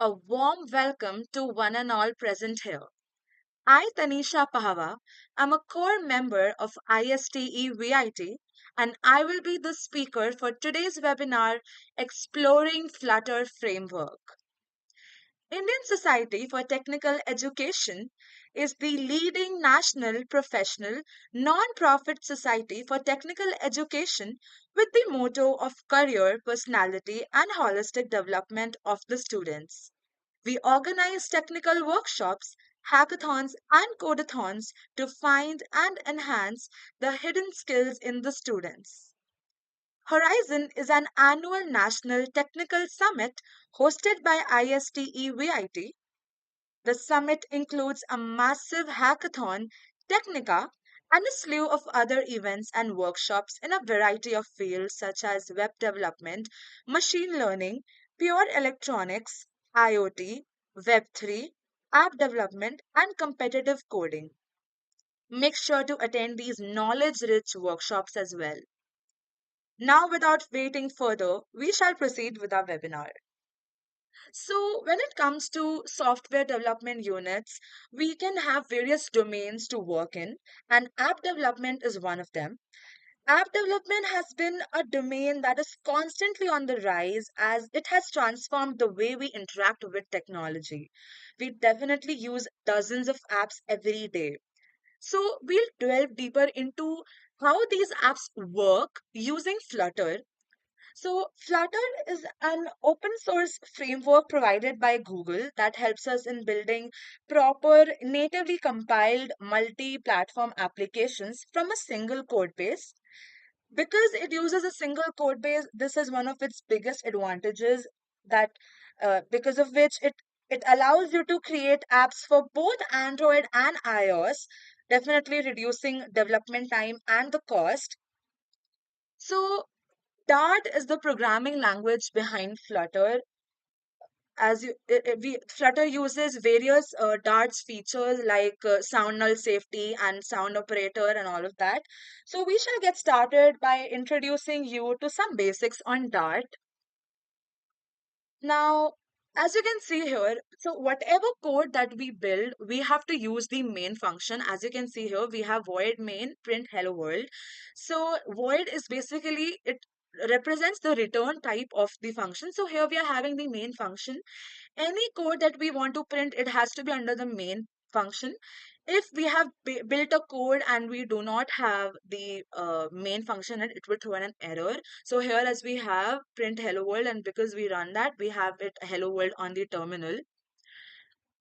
A warm welcome to one and all present here. I, Tanisha Pahwa, am a core member of ISTE-VIT and I will be the speaker for today's webinar, Exploring Flutter Framework. Indian Society for Technical Education is the leading national professional non-profit society for technical education with the motto of career, personality and holistic development of the students. We organize technical workshops, hackathons, and codathons to find and enhance the hidden skills in the students. Horizon is an annual national technical summit hosted by ISTE-VIT. The summit includes a massive hackathon, Technica, and a slew of other events and workshops in a variety of fields such as web development, machine learning, pure electronics, IoT, Web3, app development, and competitive coding. Make sure to attend these knowledge rich workshops as well. Now, without waiting further, we shall proceed with our webinar. So, when it comes to software development units, we can have various domains to work in, and app development is one of them. App development has been a domain that is constantly on the rise as it has transformed the way we interact with technology. We definitely use dozens of apps every day. So, we'll delve deeper into how these apps work using Flutter. So, Flutter is an open source framework provided by Google that helps us in building proper, natively compiled multi platform applications from a single code base. Because it uses a single code base, this is one of its biggest advantages that because of which it allows you to create apps for both Android and iOS, definitely reducing development time and the cost. So Dart is the programming language behind Flutter. Flutter uses various Dart's features like sound null safety and sound operator and all of that. So we shall get started by introducing you to some basics on Dart. Now, as you can see here, so whatever code that we build, we have to use the main function. As you can see here, we have void main print hello world. So void is basically, it represents the return type of the function. So here we are having the main function. Any code that we want to print, it has to be under the main function. If we have built a code and we do not have the main function, it will throw in an error. So here as we have print hello world, and because we run that, we have it hello world on the terminal.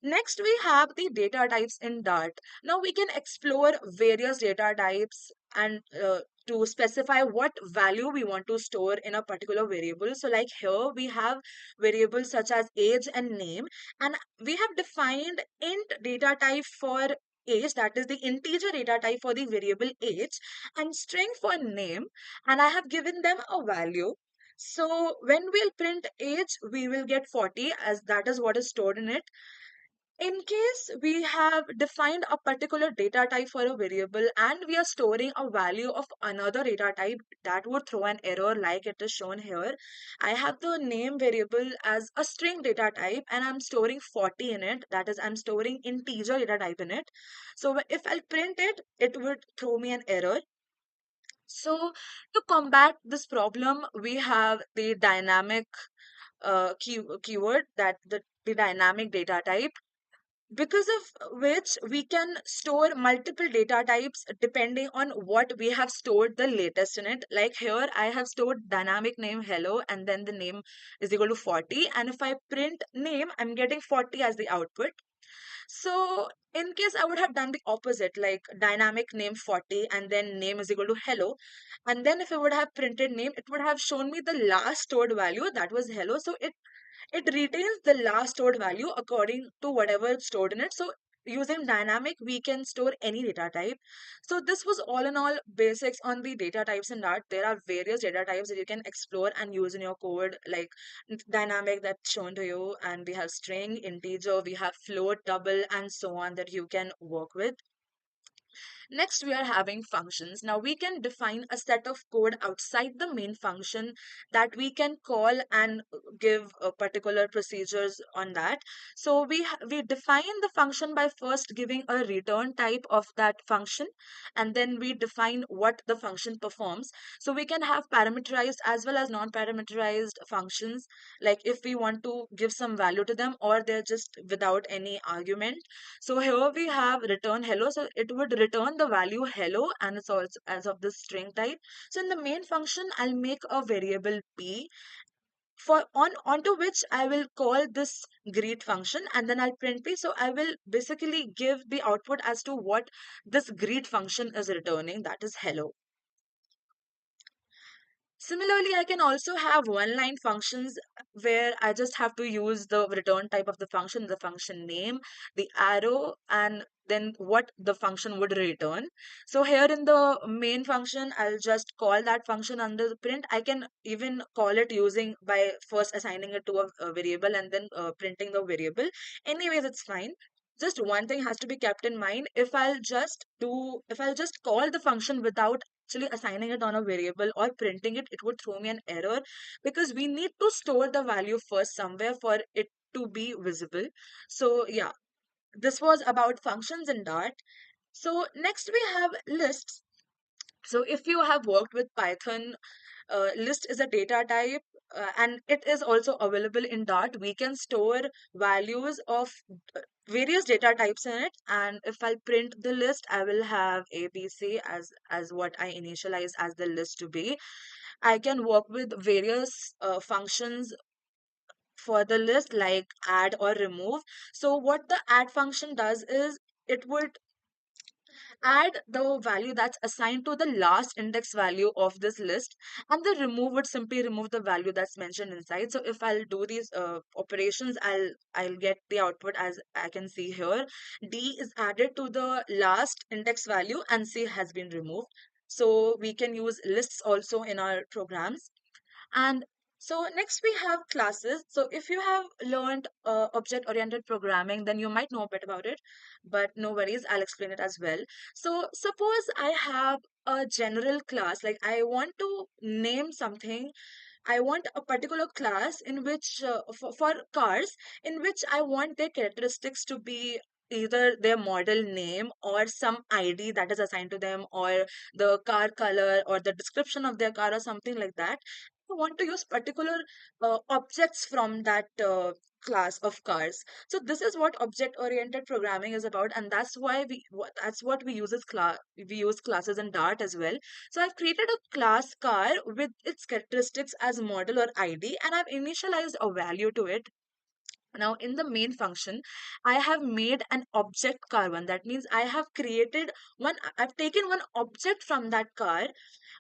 Next, we have the data types in Dart. Now we can explore various data types and to specify what value we want to store in a particular variable. So like here we have variables such as age and name, and we have defined int data type for age, that is the integer data type for the variable age, and string for name, and I have given them a value. So when we'll print age, we will get 40 as that is what is stored in it. In case we have defined a particular data type for a variable and we are storing a value of another data type, that would throw an error like it is shown here. I have the name variable as a string data type and I'm storing 40 in it. That is, I'm storing integer data type in it. So if I'll print it, it would throw me an error. So to combat this problem, we have the dynamic keyword, that the dynamic data type, because of which we can store multiple data types depending on what we have stored the latest in it. Like here I have stored dynamic name hello and then the name is equal to 40, and if I print name, I'm getting 40 as the output. So in case I would have done the opposite, like dynamic name 40 and then name is equal to hello, and then if I would have printed name, it would have shown me the last stored value, that was hello. So it retains the last stored value according to whatever it's stored in it. So using dynamic, we can store any data type. So this was all in all basics on the data types in Dart. There are various data types that you can explore and use in your code, like dynamic that's shown to you, and we have string, integer, we have float, double, and so on that you can work with. Next, we are having functions. Now, we can define a set of code outside the main function that we can call and give particular procedures on that. So, we define the function by first giving a return type of that function, and then we define what the function performs. So, we can have parameterized as well as non-parameterized functions, like if we want to give some value to them or they're just without any argument. So here we have return hello. So it would return the value hello and it's also as of the string type. So in the main function, I'll make a variable p for onto which I will call this greet function and then I'll print p. So I will basically give the output as to what this greet function is returning, that is hello. Similarly, I can also have one-line functions where I just have to use the return type of the function name, the arrow, and then what the function would return. So here in the main function, I'll just call that function under the print. I can even call it using by first assigning it to a variable and then printing the variable. Anyways, it's fine. Just one thing has to be kept in mind. If I'll just call the function without actually assigning it on a variable or printing it, it would throw me an error because we need to store the value first somewhere for it to be visible. So yeah, this was about functions in Dart. So next we have lists. So if you have worked with Python, list is a data type and it is also available in Dart. We can store values of various data types in it, and if I print the list, I will have ABC as what I initialize as the list to be. I can work with various functions for the list like add or remove. So what the add function does is it would add the value that's assigned to the last index value of this list, and the remove would simply remove the value that's mentioned inside. So if I'll do these operations, I'll get the output as I can see here. D is added to the last index value and C has been removed. So we can use lists also in our programs. And so next we have classes. So if you have learned object-oriented programming, then you might know a bit about it, but no worries, I'll explain it as well. So suppose I have a general class, like I want to name something. I want a particular class in which, for cars, in which I want their characteristics to be either their model name or some ID that is assigned to them, or the car color or the description of their car or something like that. I want to use particular objects from that class of cars. So this is what object-oriented programming is about, and that's why that's what we use as class. We use classes in Dart as well. So I've created a class car with its characteristics as model or ID, and I've initialized a value to it. Now, in the main function, I have made an object car one. That means I have created I've taken one object from that car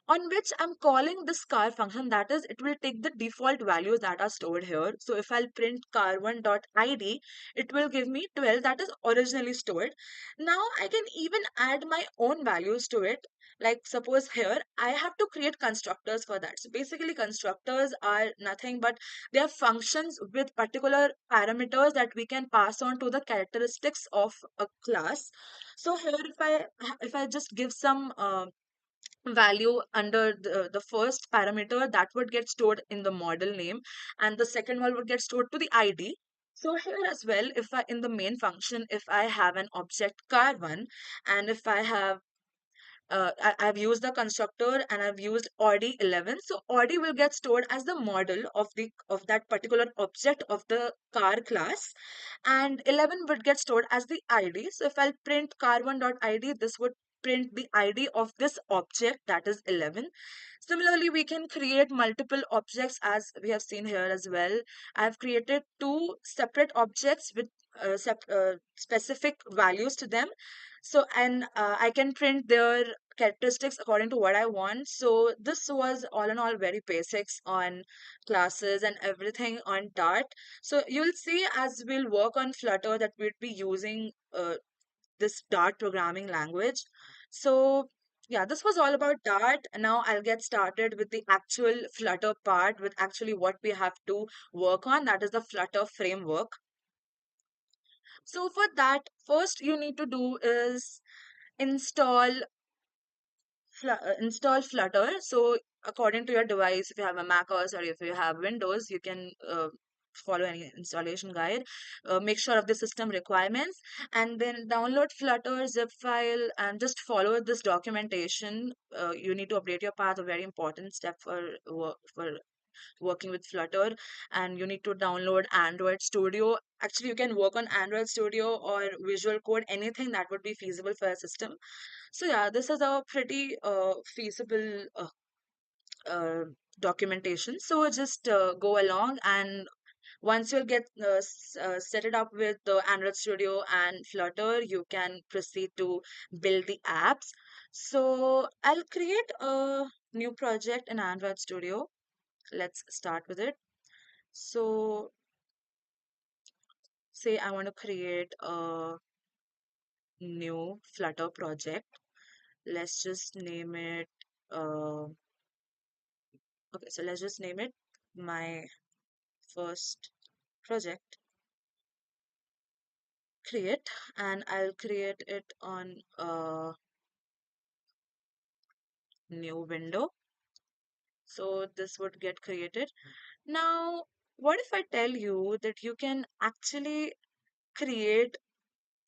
on which I'm calling this car function. That is, it will take the default values that are stored here. So if I'll print car1.id, it will give me 12 that is originally stored. Now I can even add my own values to it. Like suppose here, I have to create constructors for that. So basically constructors are nothing but they are functions with particular parameters that we can pass on to the characteristics of a class. So here if I just give some value under the first parameter, that would get stored in the model name and the second one would get stored to the ID. So here as well, if I in the main function, if I have an object car1 and if I have I've used the constructor and I've used Audi 11. So Audi will get stored as the model of that particular object of the car class, and 11 would get stored as the ID. So if I'll print car1.id, this would print the ID of this object, that is 11. Similarly, we can create multiple objects as we have seen here as well. I've created two separate objects with specific values to them. So, and I can print their characteristics according to what I want. So this was all in all very basics on classes and everything on Dart. So you'll see as we'll work on Flutter that we'd be using this Dart programming language. So yeah, this was all about Dart. And now I'll get started with the actual Flutter part, with actually what we have to work on. That is the Flutter framework. So for that, first you need to do is install install Flutter. So according to your device, if you have a Mac OS or if you have Windows, you can follow any installation guide. Make sure of the system requirements, and then download Flutter zip file and just follow this documentation. You need to update your path, a very important step for working with Flutter, and you need to download Android Studio. Actually, you can work on Android Studio or Visual Code, anything that would be feasible for a system. So yeah, this is a pretty feasible uh, documentation. So just go along, and once you'll get set it up with the Android Studio and Flutter, you can proceed to build the apps. So I'll create a new project in Android Studio. Let's start with it. So say I want to create a new Flutter project. Let's just name it okay, so let's just name it my first project, create, and I'll create it on a new window. So this would get created. Now, what if I tell you that you can actually create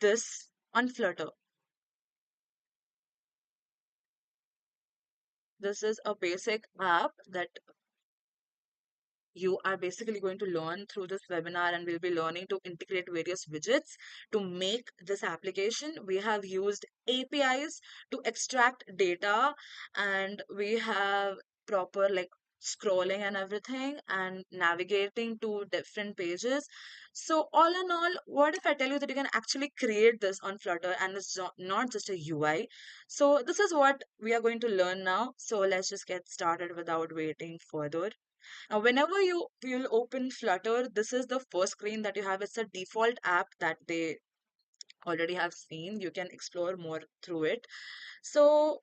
this on Flutter? This is a basic app that you are basically going to learn through this webinar, and we'll be learning to integrate various widgets to make this application. We have used APIs to extract data, and we have proper like scrolling and everything and navigating to different pages. So all in all, what if I tell you that you can actually create this on Flutter and it's not just a UI? So this is what we are going to learn now. So let's just get started without waiting further. Now, whenever you'll open Flutter, this is the first screen that you have. It's a default app that they already have seen. You can explore more through it. So,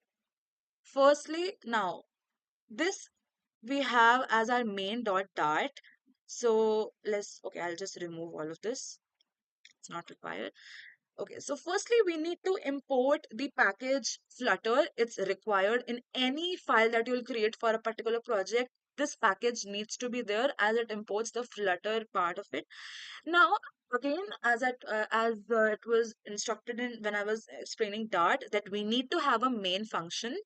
firstly, now this we have as our main dot dart. So okay, I'll just remove all of this. It's not required. Okay, so firstly, we need to import the package Flutter. It's required in any file that you'll create for a particular project. This package needs to be there as it imports the Flutter part of it. Now, again, as it was instructed in when I was explaining Dart, that we need to have a main function,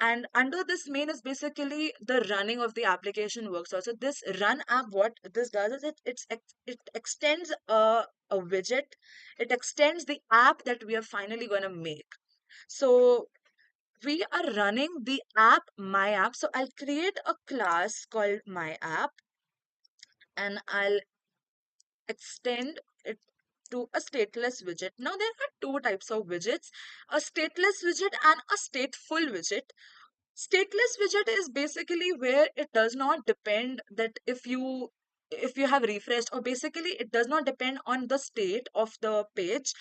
and under this main is basically the running of the application works. Also, this run app, what this does is it extends a widget. It extends the app that we are finally going to make. So we are running the app, my app. So I'll create a class called my app, and I'll extend it to a stateless widget. Now there are two types of widgets, a stateless widget and a stateful widget. Stateless widget is basically where it does not depend that if you have refreshed, or basically it does not depend on the state of the page.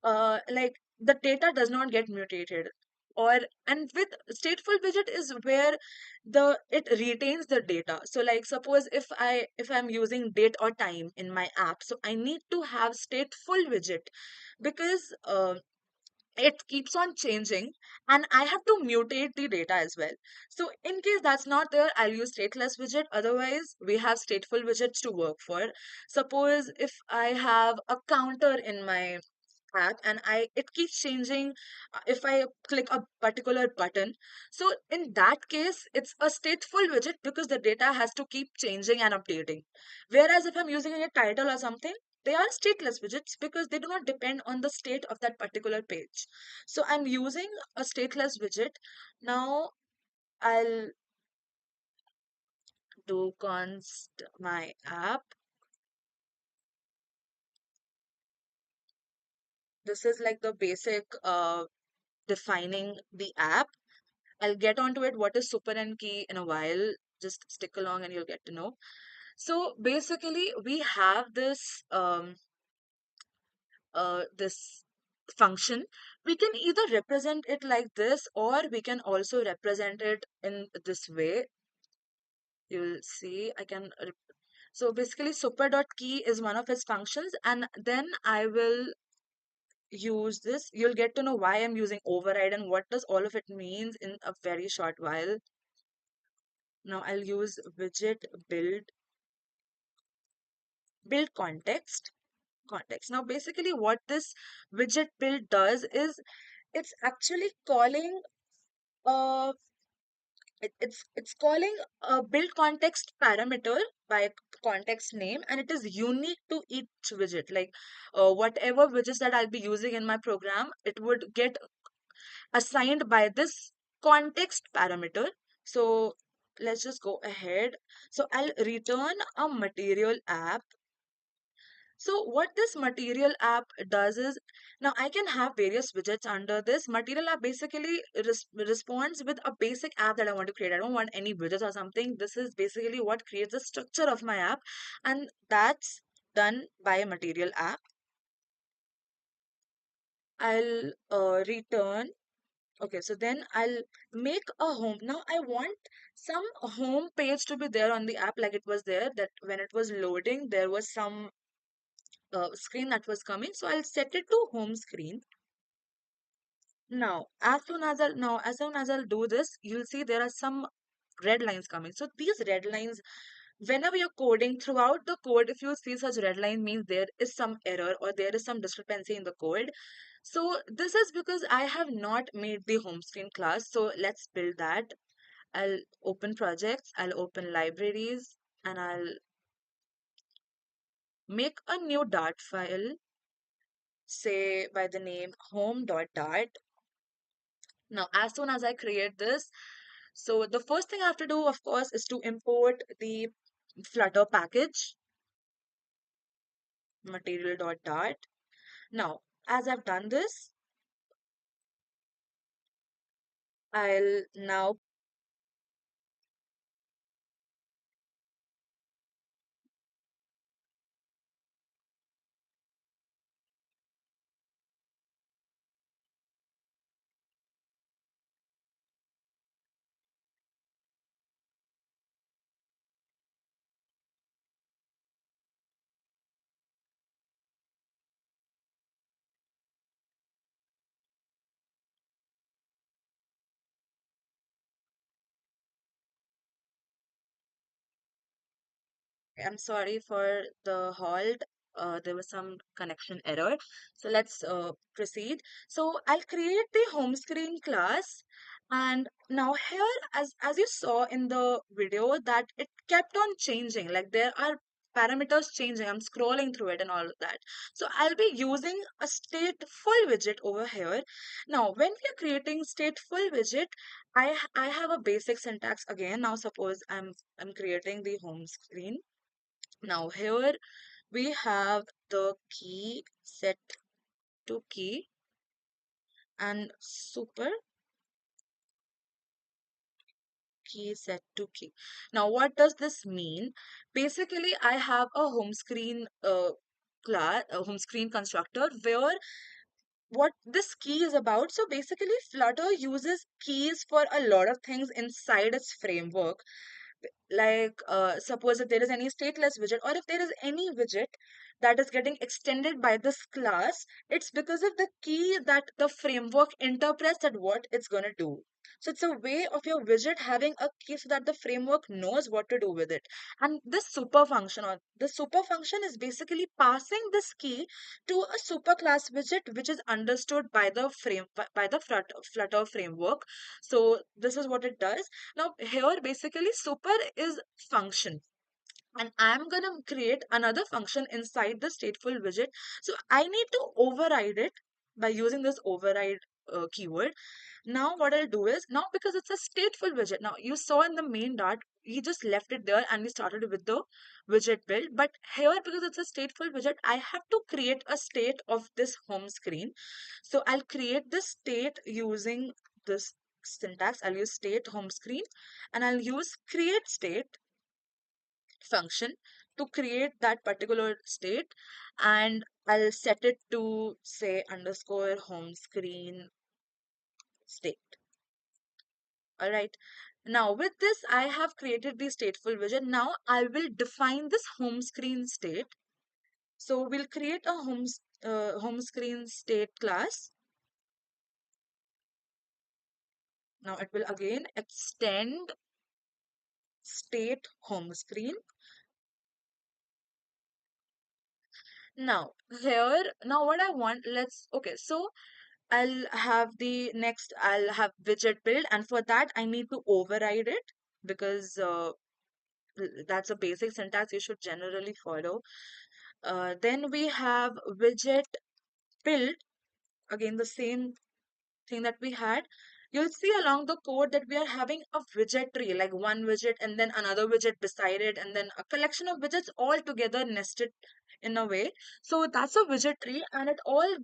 Like the data does not get mutated. Or and with stateful widget is where the it retains the data. So like suppose if I'm using date or time in my app, so I need to have stateful widget because it keeps on changing and I have to mutate the data as well. So in case that's not there, I'll use stateless widget. Otherwise, we have stateful widgets to work for. Suppose if I have a counter in my app and it keeps changing if I click a particular button. So in that case, it's a stateful widget because the data has to keep changing and updating. Whereas if I'm using a title or something, they are stateless widgets because they do not depend on the state of that particular page. So I'm using a stateless widget. Now I'll do const my app. This is like the basic defining the app. I'll get onto it what is super and key in a while. Just stick along and you'll get to know. So basically, we have this function. We can either represent it like this, or we can also represent it in this way. You'll see I can so basically super dot key is one of its functions, and then I will use this. You'll get to know why I'm using override and what does all of it means in a very short while. Now I'll use widget build context. Now basically what this widget build does is it's actually calling uh it's calling a build context parameter by context name, and it is unique to each widget. Like whatever widgets that I'll be using in my program, it would get assigned by this context parameter. So let's just go ahead. So I'll return a material app. So what this material app does is, now I can have various widgets under this. Material app basically responds with a basic app that I want to create. I don't want any widgets or something. This is basically what creates the structure of my app, and that's done by a material app. I'll return. Okay, so then I'll make a home. Now I want some home page to be there on the app, like it was there, that when it was loading, there was some screen that was coming. So I'll set it to home screen. Now, as soon as I'll do this, you'll see there are some red lines coming. So these red lines, whenever you're coding throughout the code, if you see such red line, means there is some error or there is some discrepancy in the code. So this is because I have not made the home screen class. So let's build that. I'll open projects, I'll open libraries, and I'll make a new Dart file, say by the name home.dart. Now, as soon as I create this, so the first thing I have to do, of course, is to import the Flutter package, material.dart. Now, as I've done this, I'll now, I'm sorry for the halt. There was some connection error. So let's proceed. So I'll create the home screen class. And now here, as you saw in the video, that it kept on changing. Like there are parameters changing. I'm scrolling through it and all of that. So I'll be using a stateful widget over here. Now, when we are creating stateful widget, I have a basic syntax again. Now suppose I'm creating the home screen. Now here we have the key set to key and super key set to key. Now what does this mean? Basically, I have a home screen class, a home screen constructor where what this key is about. So basically, Flutter uses keys for a lot of things inside its framework. Like suppose if there is any stateless widget or if there is any widget that is getting extended by this class, it's because of the key that the framework interprets that what it's going to do. So it's a way of your widget having a key so that the framework knows what to do with it. And this super function or the super function is basically passing this key to a super class widget which is understood by the by the Flutter framework. So this is what it does. Now here basically super is function, and I'm gonna create another function inside the stateful widget. So I need to override it by using this override keyword. Now what I'll do is, now because it's a stateful widget, now you saw in the main Dart, we just left it there and we started with the widget build. But here, because it's a stateful widget, I have to create a state of this home screen. So I'll create this state using this syntax. I'll use state home screen and I'll use create state function to create that particular state, and I'll set it to say underscore home screen state. All right. Now with this, I have created the stateful widget. Now I will define this home screen state. So we'll create a home screen state class. Now it will again extend state home screen. Now here, now what I want, okay, so I'll have widget build, and for that I need to override it because that's a basic syntax you should generally follow. Then we have widget build, again the same thing that we had. You'll see along the code that we are having a widget tree, like one widget and then another widget beside it, and then a collection of widgets all together nested in a way. So that's a widget tree, and it all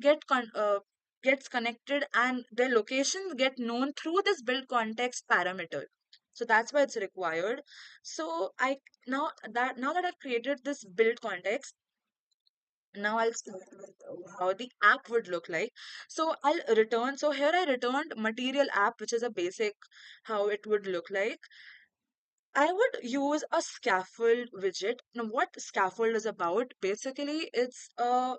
gets connected, and their locations get known through this build context parameter. So that's why it's required. So I now that I've created this build context, now I'll start with how the app would look like. So so here I returned material app, which is a basic how it would look like. I would use a scaffold widget. Now, what scaffold is about? Basically, it's a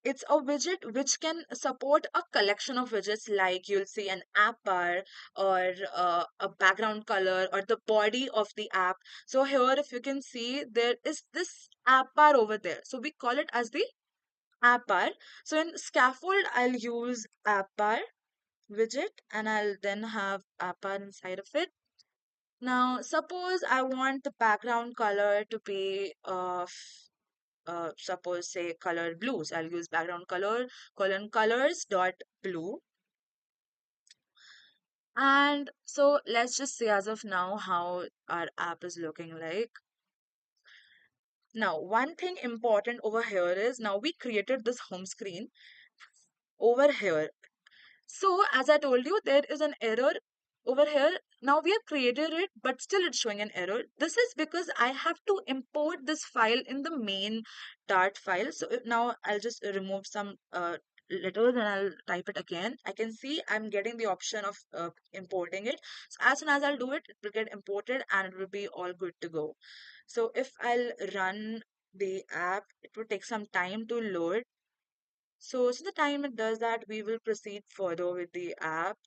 widget which can support a collection of widgets, like you'll see an app bar or a background color or the body of the app. So here, if you can see, there is this app bar over there. So we call it as the app bar. So in scaffold, I'll use app bar widget, and I'll then have app bar inside of it. Now, suppose I want the background color to be suppose say color blues. I'll use background color colon colors dot blue. And so let's just see as of now how our app is looking like. Now, one thing important over here is now we created this home screen over here. So, as I told you, there is an error over here. Now we have created it, but still it's showing an error. This is because I have to import this file in the main Dart file. So now I'll just remove some letters and I'll type it again. I can see I'm getting the option of importing it. So as soon as I'll do it, it will get imported and it will be all good to go. So if I'll run the app, it will take some time to load. So, the time it does that, we will proceed further with the app.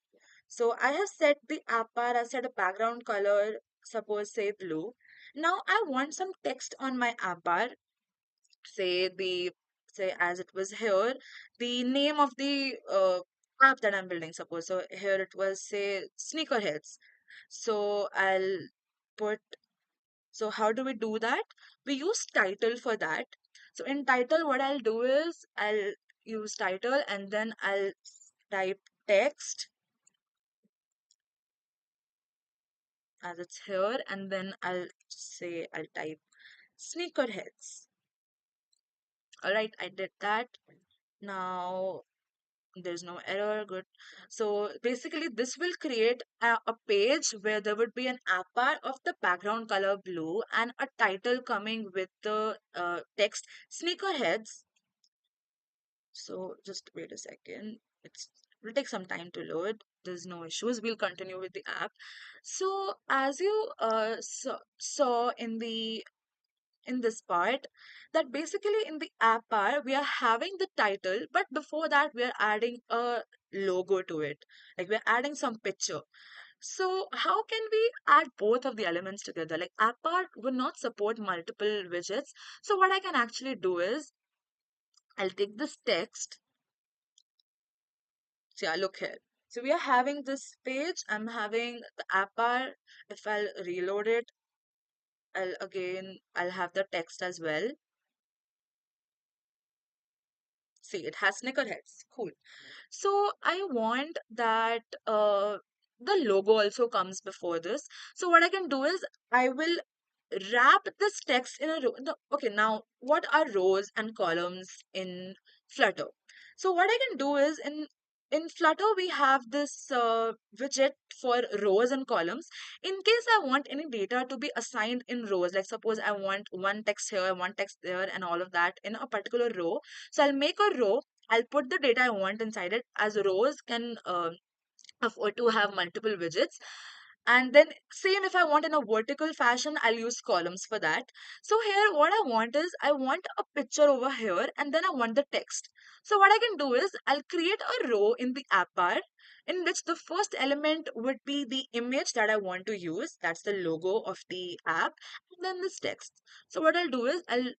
So, I have set the app bar, I set a background color, suppose say blue. Now, I want some text on my app bar, say say as it was here, the name of the app that I'm building, suppose. So, here it was, say, sneakerheads. So, put so how do we do that? We use title for that. So in title, what I'll do is I'll use title and then I'll type text as it's here, and then I'll type sneakerheads. All right, I did that. Now there's no error, good. So basically this will create a page where there would be an app bar of the background color blue and a title coming with the text sneakerheads. So just wait a second. It will take some time to load. There's no issues. We'll continue with the app. So as you saw in the in this part, that basically in the app bar we are having the title, but before that we are adding a logo to it. Like we're adding some picture. So how can we add both of the elements together? Like app bar will not support multiple widgets. So what I can actually do is I'll take this text. So yeah, look here. So we are having this page. I'm having the app bar. If I'll reload it, I'll have the text as well. See, it has snickerheads. Cool. So I want that the logo also comes before this. So what I can do is I will wrap this text in a row. Okay, now what are rows and columns in Flutter? So what I can do is in Flutter we have this widget for rows and columns. In case I want any data to be assigned in rows, like suppose I want one text here, one text there, and all of that in a particular row. So I'll make a row. I'll put the data I want inside it, as rows can afford to have multiple widgets. And then same if I want in a vertical fashion, I'll use columns for that. So here what I want is I want a picture over here and then I want the text. So what I can do is I'll create a row in the app bar in which the first element would be the image that I want to use. That's the logo of the app, and then this text. So what I'll do is I'll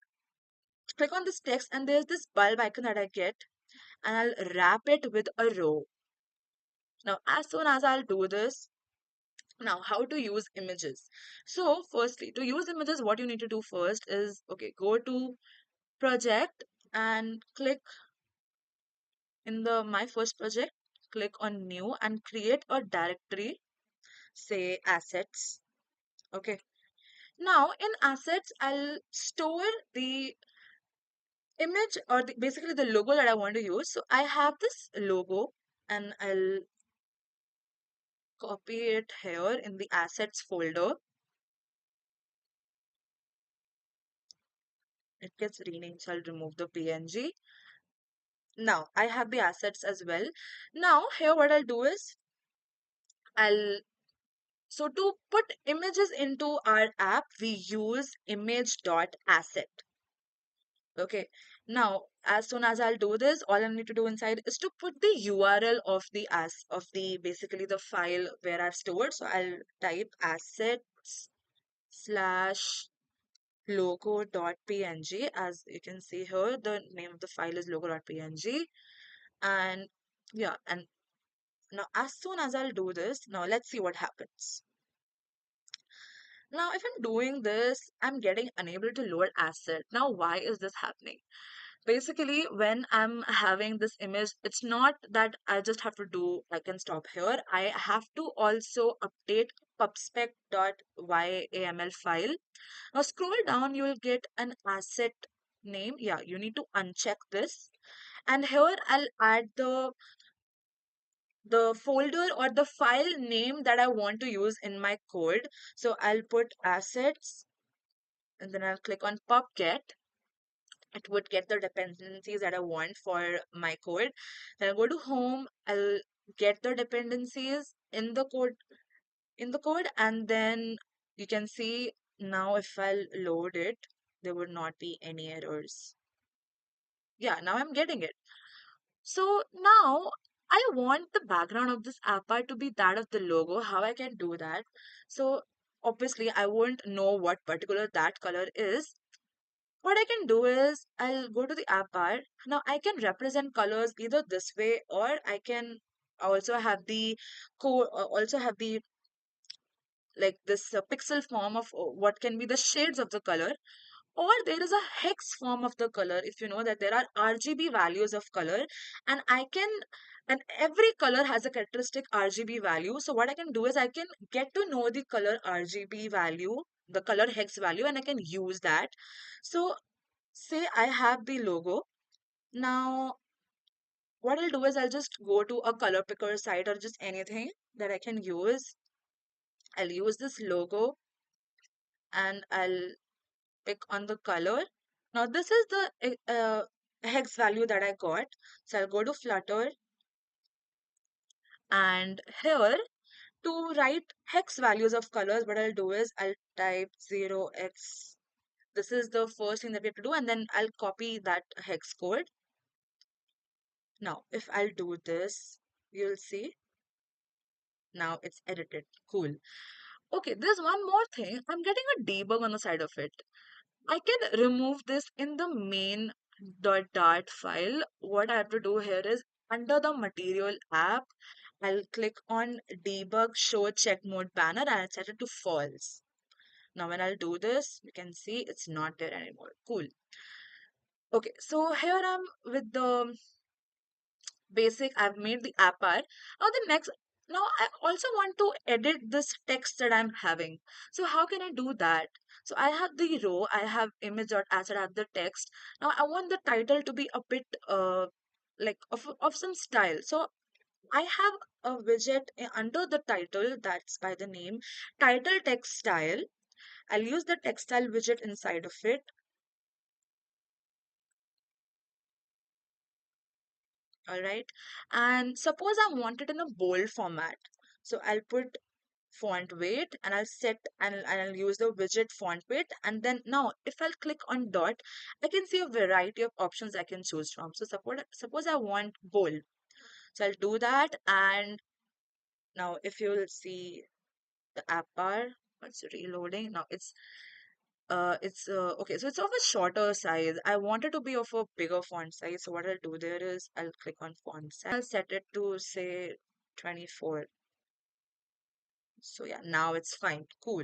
click on this text and there's this bulb icon that I get and I'll wrap it with a row. Now as soon as I'll do this, now, how to use images? So, firstly, to use images, what you need to do first is, okay, go to project and click in the my first project, click on new and create a directory, say assets. Okay. Now, in assets, I'll store the image or basically the logo that I want to use. So, I have this logo and I'll copy it here in the assets folder. It gets renamed, so I'll remove the PNG. Now I have the assets as well. Now here what I'll do is I'll so to put images into our app, we use image.asset. Okay. Now as soon as I'll do this, all I need to do inside is to put the URL of the basically the file where I've stored. So I'll type assets slash logo.png. As you can see here, the name of the file is logo.png. And yeah, and now, as soon as I'll do this, now let's see what happens. Now, if I'm doing this, I'm getting unable to load asset. Now, why is this happening? Basically, when I'm having this image, it's not that I just have to do, I can stop here. I have to also update pubspec.yaml file. Now, scroll down, you'll get an asset name. Yeah, you need to uncheck this. And here I'll add the folder or the file name that I want to use in my code. So I'll put assets and then I'll click on pubget. It would get the dependencies that I want for my code. Then I'll go to home. I'll get the dependencies in the code, and then you can see now if I'll load it, there would not be any errors. Yeah, now I'm getting it. So now I want the background of this app art to be that of the logo. How I can do that? So obviously I won't know what particular that color is. What I can do is I'll go to the app bar. Now I can represent colors either this way or I can also have the also have the like this pixel form of what can be the shades of the color, or there is a hex form of the color. If you know that there are RGB values of color, and I can and every color has a characteristic RGB value. So what I can do is I can get to know the color RGB value, the color hex value, and I can use that. So say I have the logo. Now what I'll do is I'll just go to a color picker site or just anything that I can use. I'll use this logo and I'll pick on the color. Now this is the hex value that I got. So I'll go to Flutter and here to write hex values of colors, what I'll do is I'll type 0x. This is the first thing that we have to do, and then I'll copy that hex code. Now if I'll do this, you'll see now it's edited. Cool. Okay, there's one more thing. I'm getting a debug on the side of it. I can remove this in the main.dart file. What I have to do here is under the material app, I'll click on debug show check mode banner and I'll set it to false. Now when I'll do this, you can see it's not there anymore. Cool. Okay, so here I'm with the basic. I've made the app art. Now the next, now I also want to edit this text that I'm having. So how can I do that? So I have the row, I have image.asset, I have the text. Now I want the title to be a bit like of some style. So I have a widget under the title that's by the name title text style. I'll use the text style widget inside of it. All right. And suppose I want it in a bold format. So I'll put font weight, and I'll use the widget font weight. And then now if I'll click on dot, I can see a variety of options I can choose from. So suppose I want bold. So I'll do that. And now if you'll see the app bar, it's reloading. Now it's okay, so it's of a shorter size. I want it to be of a bigger font size. So what I'll do there is I'll click on font size. I'll set it to say 24. So yeah, now it's fine. Cool.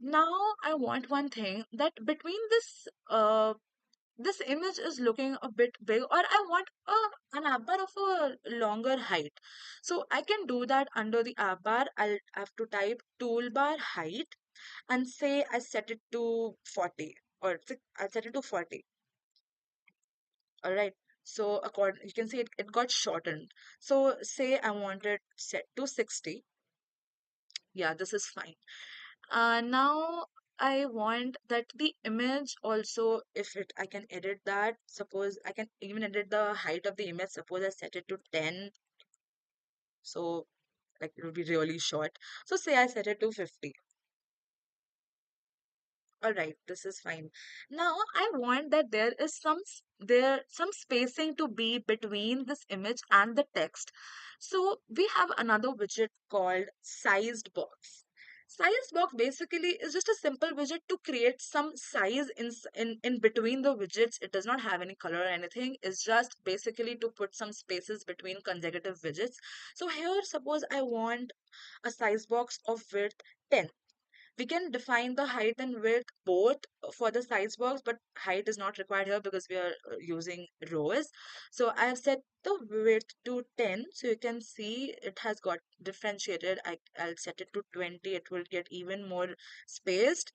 Now I want one thing, that between this image is looking a bit big, or I want an app bar of a longer height. So I can do that under the app bar. I'll have to type toolbar height and say I set it to 40, or I'll set it to 40. All right. So according, you can see it got shortened. So say I want it set to 60. Yeah, this is fine. Now I want that the image also, if it, I can edit that. Suppose I can even edit the height of the image. Suppose I set it to 10. So like it will be really short. So say I set it to 50. All right, this is fine. Now I want that there some spacing to be between this image and the text. So we have another widget called sized box. Sized box basically is just a simple widget to create some size in between the widgets. It does not have any color or anything. It's just basically to put some spaces between consecutive widgets. So here, suppose I want a size box of width 10. We can define the height and width both for the size box, but height is not required here because we are using rows. So I have set the width to 10. So you can see it has got differentiated. I'll set it to 20. It will get even more spaced.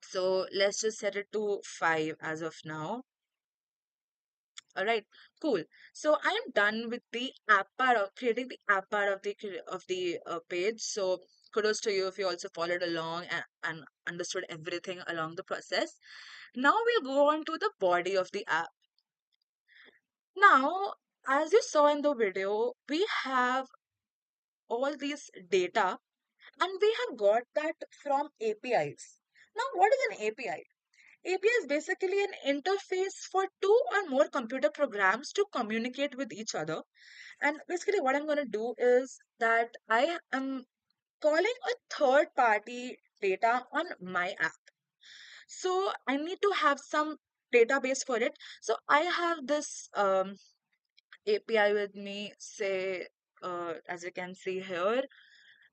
So let's just set it to 5 as of now. All right, cool. So I am done with the app part of creating the app part of the page. So kudos to you if you also followed along and understood everything along the process. Now we'll go on to the body of the app. Now, as you saw in the video, we have all these data, and we have got that from APIs. Now, what is an API? API is basically an interface for two or more computer programs to communicate with each other. And basically, what I'm going to do is that I am calling a third party data on my app. So I need to have some database for it. So I have this API with me, say, as you can see here.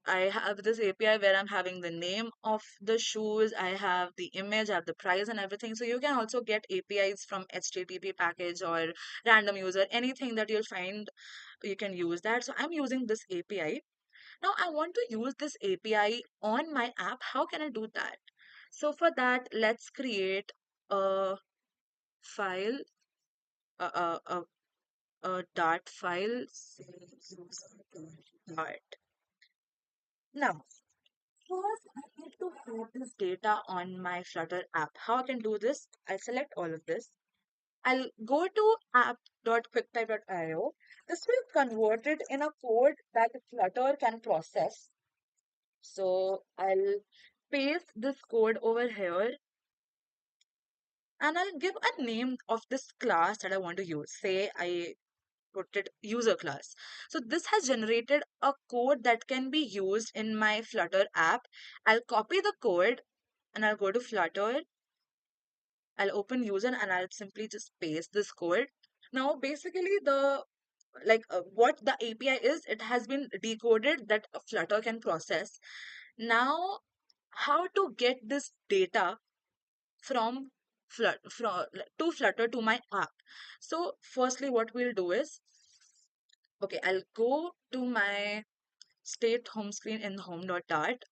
I have this API where I'm having the name of the shoes, I have the image, I have the price and everything. So you can also get APIs from HTTP package or random user, anything that you'll find, you can use that. So I'm using this API. Now I want to use this API on my app. How can I do that? So for that, let's create a file, a, a, a, a Dart file, say, Dart. Now, first, I need to have this data on my Flutter app. How I can do this? I'll select all of this. I'll go to app.quicktime.io. This will convert it in a code that Flutter can process. So I'll paste this code over here, and I'll give a name of this class that I want to use. Say I put it user class. So this has generated a code that can be used in my Flutter app. I'll copy the code and I'll go to Flutter. I'll open user and I'll simply just paste this code. Now, basically, what the API is, it has been decoded that a Flutter can process. Now, how to get this data from to Flutter to my app? So, firstly, what we'll do is, okay, I'll go to my state home screen in home.dart.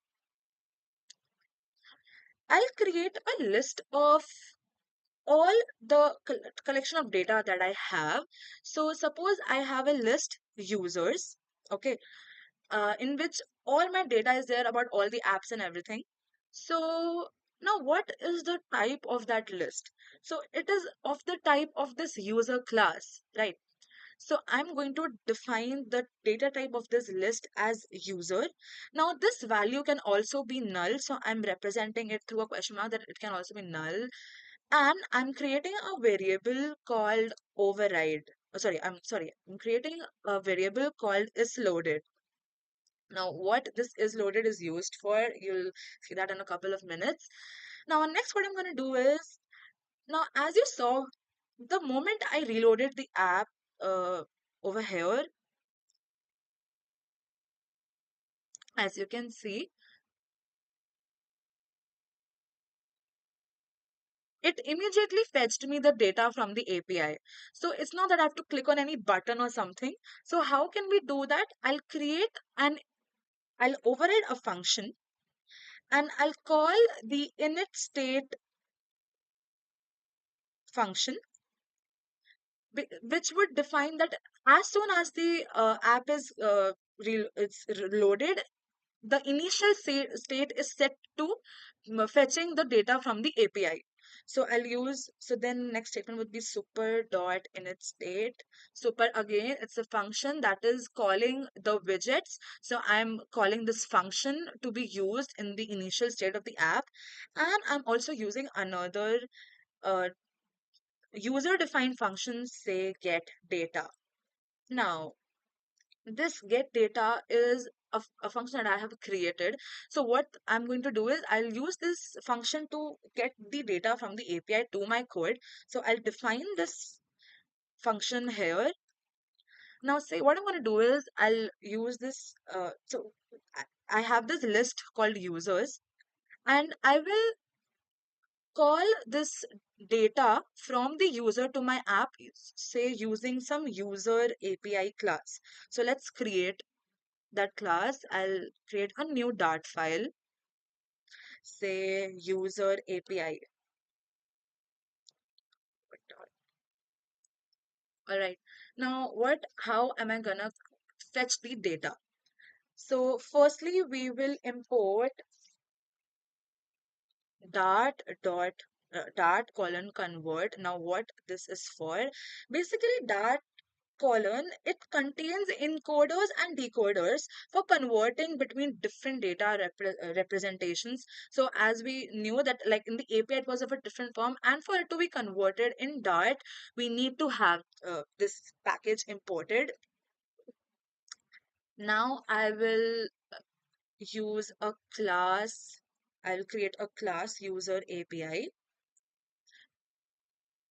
I'll create a list of all the collection of data that I have. So suppose I have a list users, okay, in which all my data is there about all the apps and everything. So now what is the type of that list? So it is of the type of this user class, right? So I'm going to define the data type of this list as user. Now this value can also be null. So I'm representing it through a question mark that it can also be null. And I'm creating a variable called override. I'm creating a variable called isLoaded. Now, what this is loaded is used for, you'll see that in a couple of minutes. Now, next, what I'm going to do is, now, as you saw, the moment I reloaded the app uh, over here, as you can see, it immediately fetched me the data from the API. So it's not that I have to click on any button or something. So how can we do that? I'll override a function and I'll call the init state function, which would define that as soon as the app is it's loaded, the initial state is set to fetching the data from the API. So so then next statement would be super dot init state. Super, again, it's a function that is calling the widgets. So I'm calling this function to be used in the initial state of the app. And I'm also using another uh, user defined function, say get data. Now, this get data is a function that I have created. So what I'm going to do is I'll use this function to get the data from the API to my code. So I'll define this function here. Now, say what I'm going to do is I'll use this. I have this list called users, and I will call this data from the user to my app, say using some user API class. So let's create that class. I'll create a new Dart file, say user API. All right. Now, how am I gonna fetch the data? So firstly, we will import Dart colon convert. Now, what this is for? Basically, Dart colon, it contains encoders and decoders for converting between different data representations. So as we knew that like in the API it was of a different form, and for it to be converted in Dart we need to have this package imported. Now I will use a class. I'll create a class user API,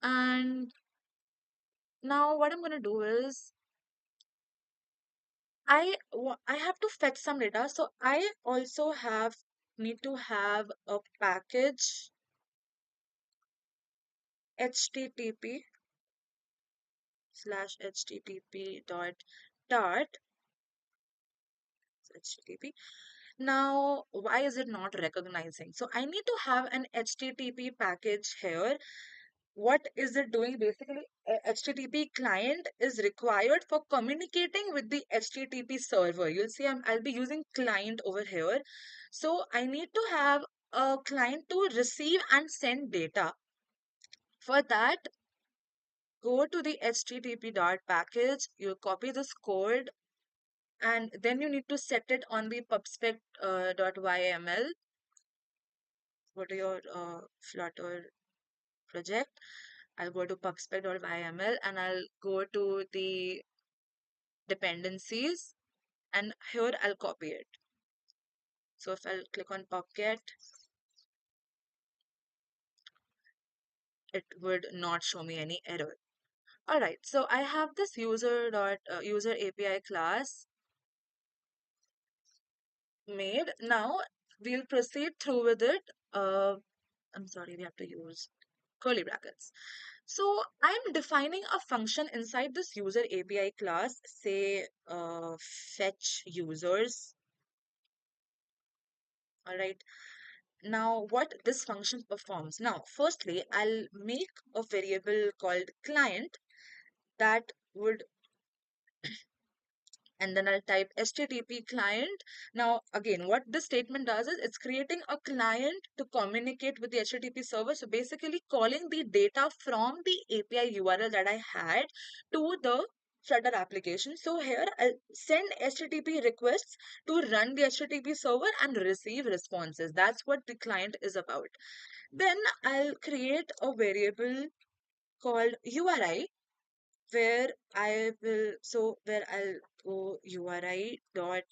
and now what I'm going to do is I have to fetch some data. So I also need to have a package http slash http dot dart http. Now, why is it not recognizing? So I need to have an http package here. What is it doing? Basically, a HTTP client is required for communicating with the HTTP server. You'll see I'll be using client over here. So I need to have a client to receive and send data. For that, go to the http dot package, you copy this code, and then you need to set it on the pubspec dot yml. Go to your Flutter project. I'll go to pubspec.yml and I'll go to the dependencies, and here I'll copy it. So if I'll click on pubget, it would not show me any error. All right, so I have this user API class made. Now we'll proceed through with it. I'm sorry, we have to use curly brackets. So I'm defining a function inside this user API class, say fetch users. All right. Now what this function performs. Now, firstly, I'll make a variable called client that would, and then I'll type HTTP client. Now, again, what this statement does is it's creating a client to communicate with the HTTP server. So basically calling the data from the API URL that I had to the Flutter application. So here I'll send HTTP requests to run the HTTP server and receive responses. That's what the client is about. Then I'll create a variable called URI where I'll go URI dot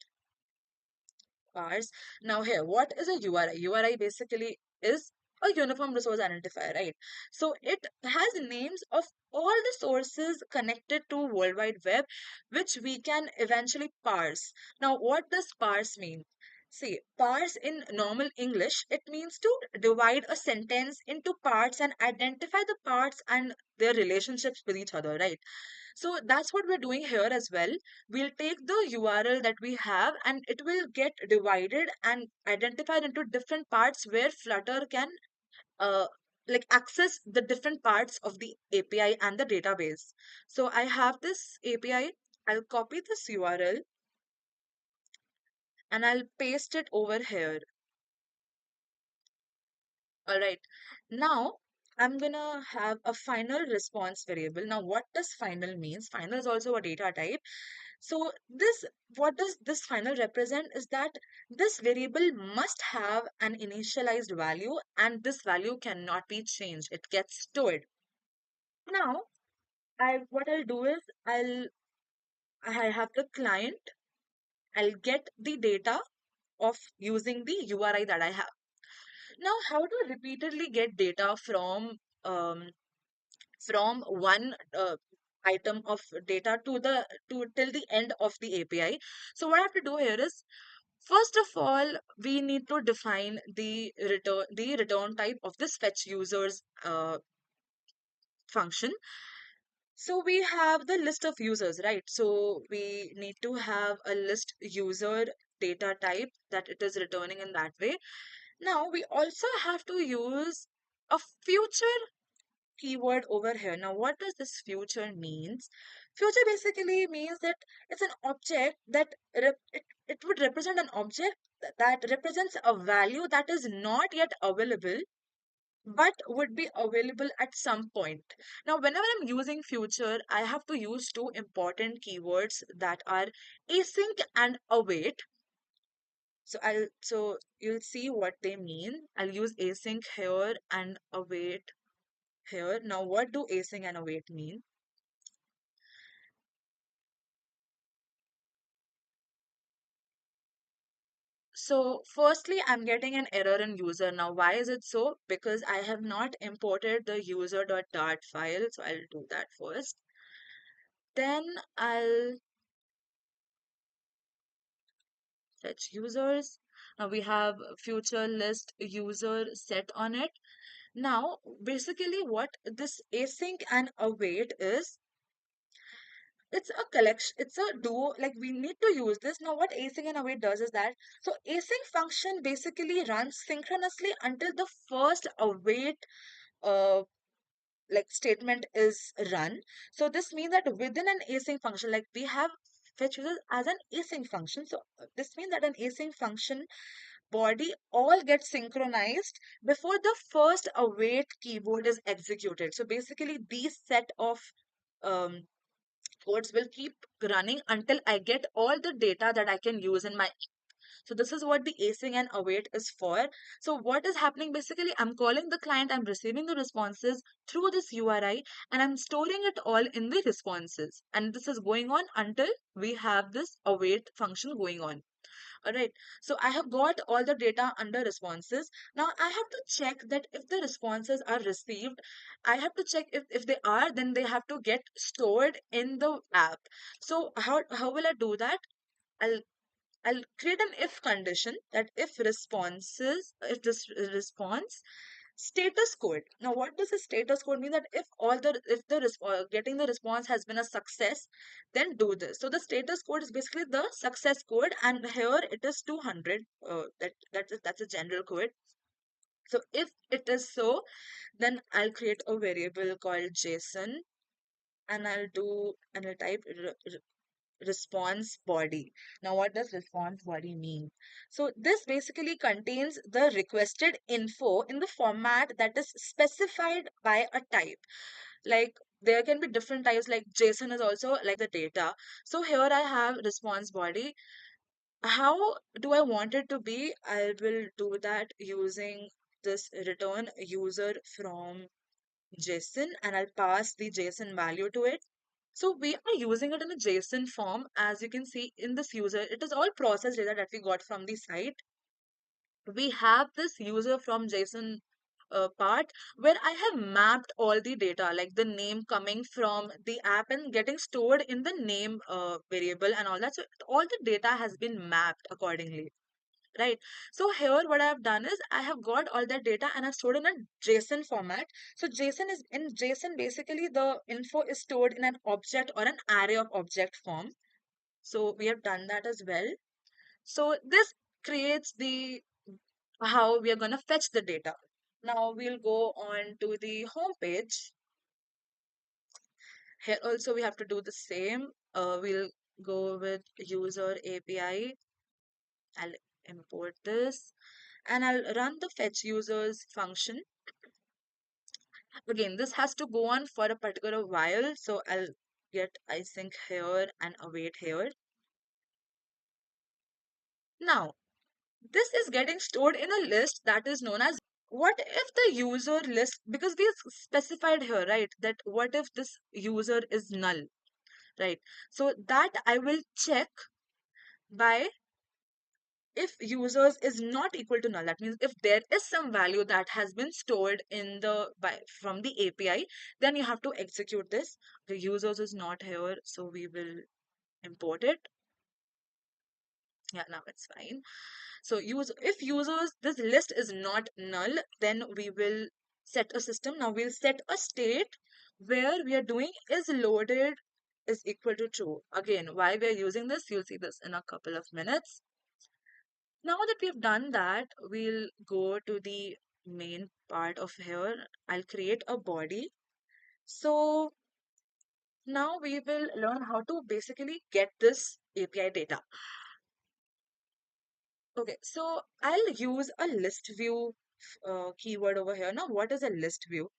parse. Now here, what is a URI? URI basically is a uniform resource identifier, right? So it has names of all the sources connected to World Wide Web, which we can eventually parse. Now, what does parse mean? See, parse in normal English, it means to divide a sentence into parts and identify the parts and their relationships with each other, right? So that's what we're doing here as well. We'll take the URL that we have and it will get divided and identified into different parts where Flutter can uh, like access the different parts of the API and the database. So I have this API. I'll copy this URL and I'll paste it over here. All right. Now I'm gonna have a final response variable. Now, what does final means? Final is also a data type. So what does this final represent is that this variable must have an initialized value and this value cannot be changed. It gets stored. Now, what I'll do is I have the client. I'll get the data of using the URI that I have. Now, how to repeatedly get data from one item of data to till the end of the API. So what I have to do here is, first of all, we need to define the return type of this fetch users function. So we have the list of users, right? So we need to have a list user data type that it is returning in that way. Now we also have to use a future keyword over here. Now, what does this future means? Future basically means that it's an object it would represent an object that represents a value that is not yet available but would be available at some point. Now, whenever I'm using future, I have to use two important keywords that are async and await. So you'll see what they mean. I'll use async here and await here. Now, what do async and await mean? So, firstly, I'm getting an error in user. Now, why is it so? Because I have not imported the user.dart file. So, I'll do that first. Then I'll fetch users. Now, we have future list user set on it. Now, basically, what this async and await is, it's a collection, it's a duo, like we need to use this. Now, what async and await does is that, so async function basically runs synchronously until the first await uh, like statement is run. So this means that within an async function, like we have fetch users as an async function. So this means that an async function body all gets synchronized before the first await keyword is executed. So basically, these set of um, codes will keep running until I get all the data that I can use in my. So this is what the async and await is for. So what is happening basically, I'm calling the client, I'm receiving the responses through this URI and I'm storing it all in the responses. And this is going on until we have this await function going on. All right. So I have got all the data under responses. Now I have to check that if the responses are received, I have to check if they are, then they have to get stored in the app. So how will I do that? I'll I'll create an if condition that if this response status code. Now, what does a status code mean? That if the getting the response has been a success, then do this. So the status code is basically the success code, and here it is 200. That's a general code. So if it is so, then I'll create a variable called JSON, and I'll type response body. Now, what does response body mean? So, this basically contains the requested info in the format that is specified by a type. Like there can be different types, like JSON is also like the data. So here I have response body. How do I want it to be? I will do that using this return user from JSON, and I'll pass the JSON value to it. So we are using it in a JSON form. As you can see in this user, it is all process data that we got from the site. We have this user from JSON part where I have mapped all the data, like the name coming from the app and getting stored in the name variable and all that. So all the data has been mapped accordingly. Right. So here what I have done is I have got all that data and I've stored in a JSON format. So JSON is in JSON, basically the info is stored in an object or an array of object form. So we have done that as well. So this creates the how we are going to fetch the data. Now we'll go on to the home page. Here also we have to do the same. We'll go with user API. I'll import this and I'll run the fetch users function. Again, this has to go on for a particular while. So I'll get async here and await here. Now, this is getting stored in a list that is known as, what if the user list, because we specified here, right, that what if this user is null, right? So that I will check by if users is not equal to null. That means if there is some value that has been stored in the from the API, then you have to execute this. The users is not here, so we will import it. Yeah, now it's fine. So if users, this list is not null, then we will set a system. Now we'll set a state where we are doing is loaded is equal to true. Again, why we are using this, you'll see this in a couple of minutes. Now that we've done that, we'll go to the main part of here. I'll create a body. So now we will learn how to basically get this API data. Okay, so I'll use a list view keyword over here. Now, what is a list view?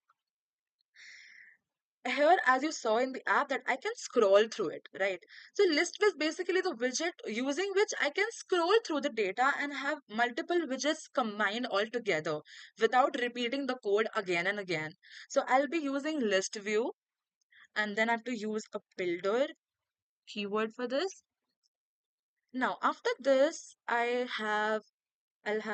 Here, as you saw in the app, that I can scroll through it, right? So list is basically the widget using which I can scroll through the data and have multiple widgets combined all together without repeating the code again and again. So I'll be using list view, and then I have to use a builder keyword for this. Now, after this, I'll have,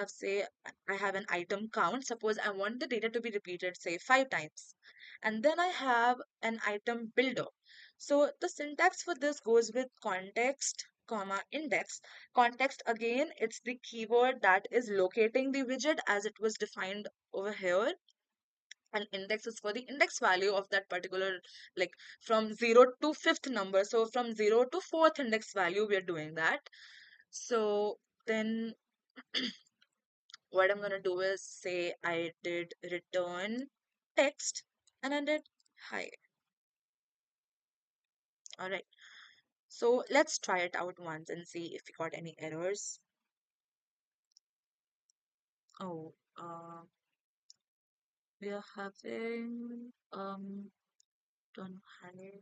say, I have an item count. Suppose I want the data to be repeated, say, 5 times. And then I have an item builder. So the syntax for this goes with context, comma, index. Context, again, it's the keyword that is locating the widget as it was defined over here. And index is for the index value of that particular, like from 0 to 5th number. So from 0 to 4th index value, we are doing that. So then what I'm gonna do is say I did return text and I did hi. All right. So let's try it out once and see if we got any errors. Oh, we are having done hi.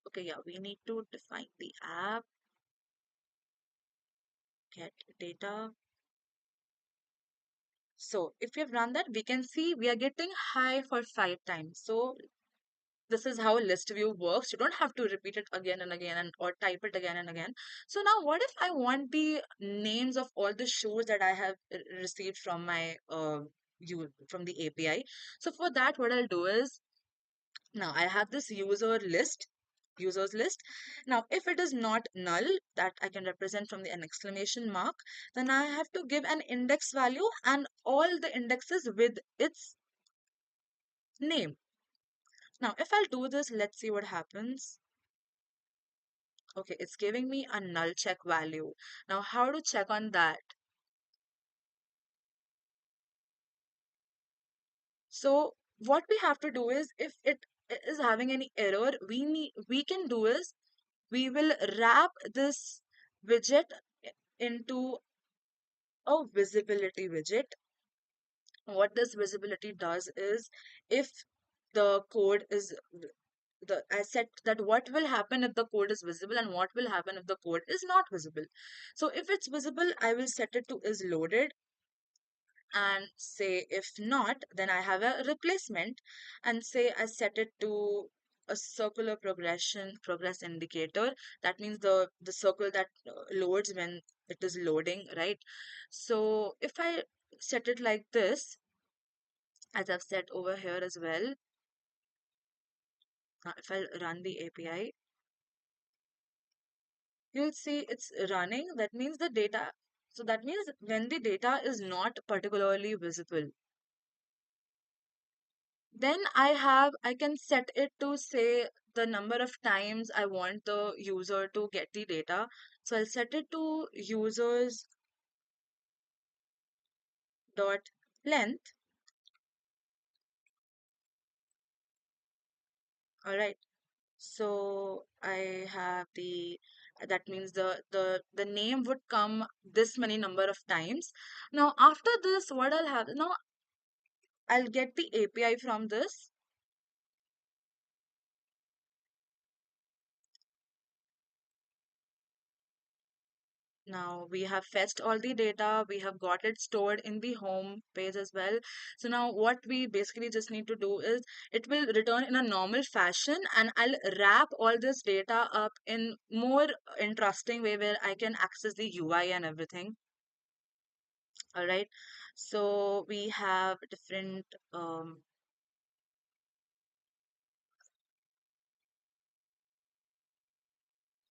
Okay, yeah, we need to define the app, get data. So if we have run that, we can see we are getting hi for 5 times. So this is how list view works. You don't have to repeat it again and again and or type it again and again. So now what if I want the names of all the shows that I have received from my from the API? So for that, what I'll do is, now I have this users list. Now if it is not null, that I can represent from an exclamation mark, then I have to give an index value and all the indexes with its name. Now if I'll do this, let's see what happens. Okay, it's giving me a null check value. Now, how to check on that? So, what we have to do is, if it is having any error, we can do is we will wrap this widget into a visibility widget. What this visibility does is, if the code is the I said that what will happen if the code is visible and what will happen if the code is not visible. So if it's visible, I will set it to is loaded, and say if not, then I have a replacement, and say I set it to a circular progress indicator. That means the circle that loads when it is loading, right? So if I set it like this, as I've set over here as well, if I run the API, you'll see it's running. That means the data, so that means when the data is not particularly visible, then I can set it to say the number of times I want the user to get the data. So I'll set it to users dot length. All right. So I have that means the name would come this many number of times. Now after this, what I'll have now, I'll get the API from this. Now we have fetched all the data, we have got it stored in the home page as well. So now what we basically just need to do is, it will return in a normal fashion, and I'll wrap all this data up in more interesting way where I can access the UI and everything. All right. So we have different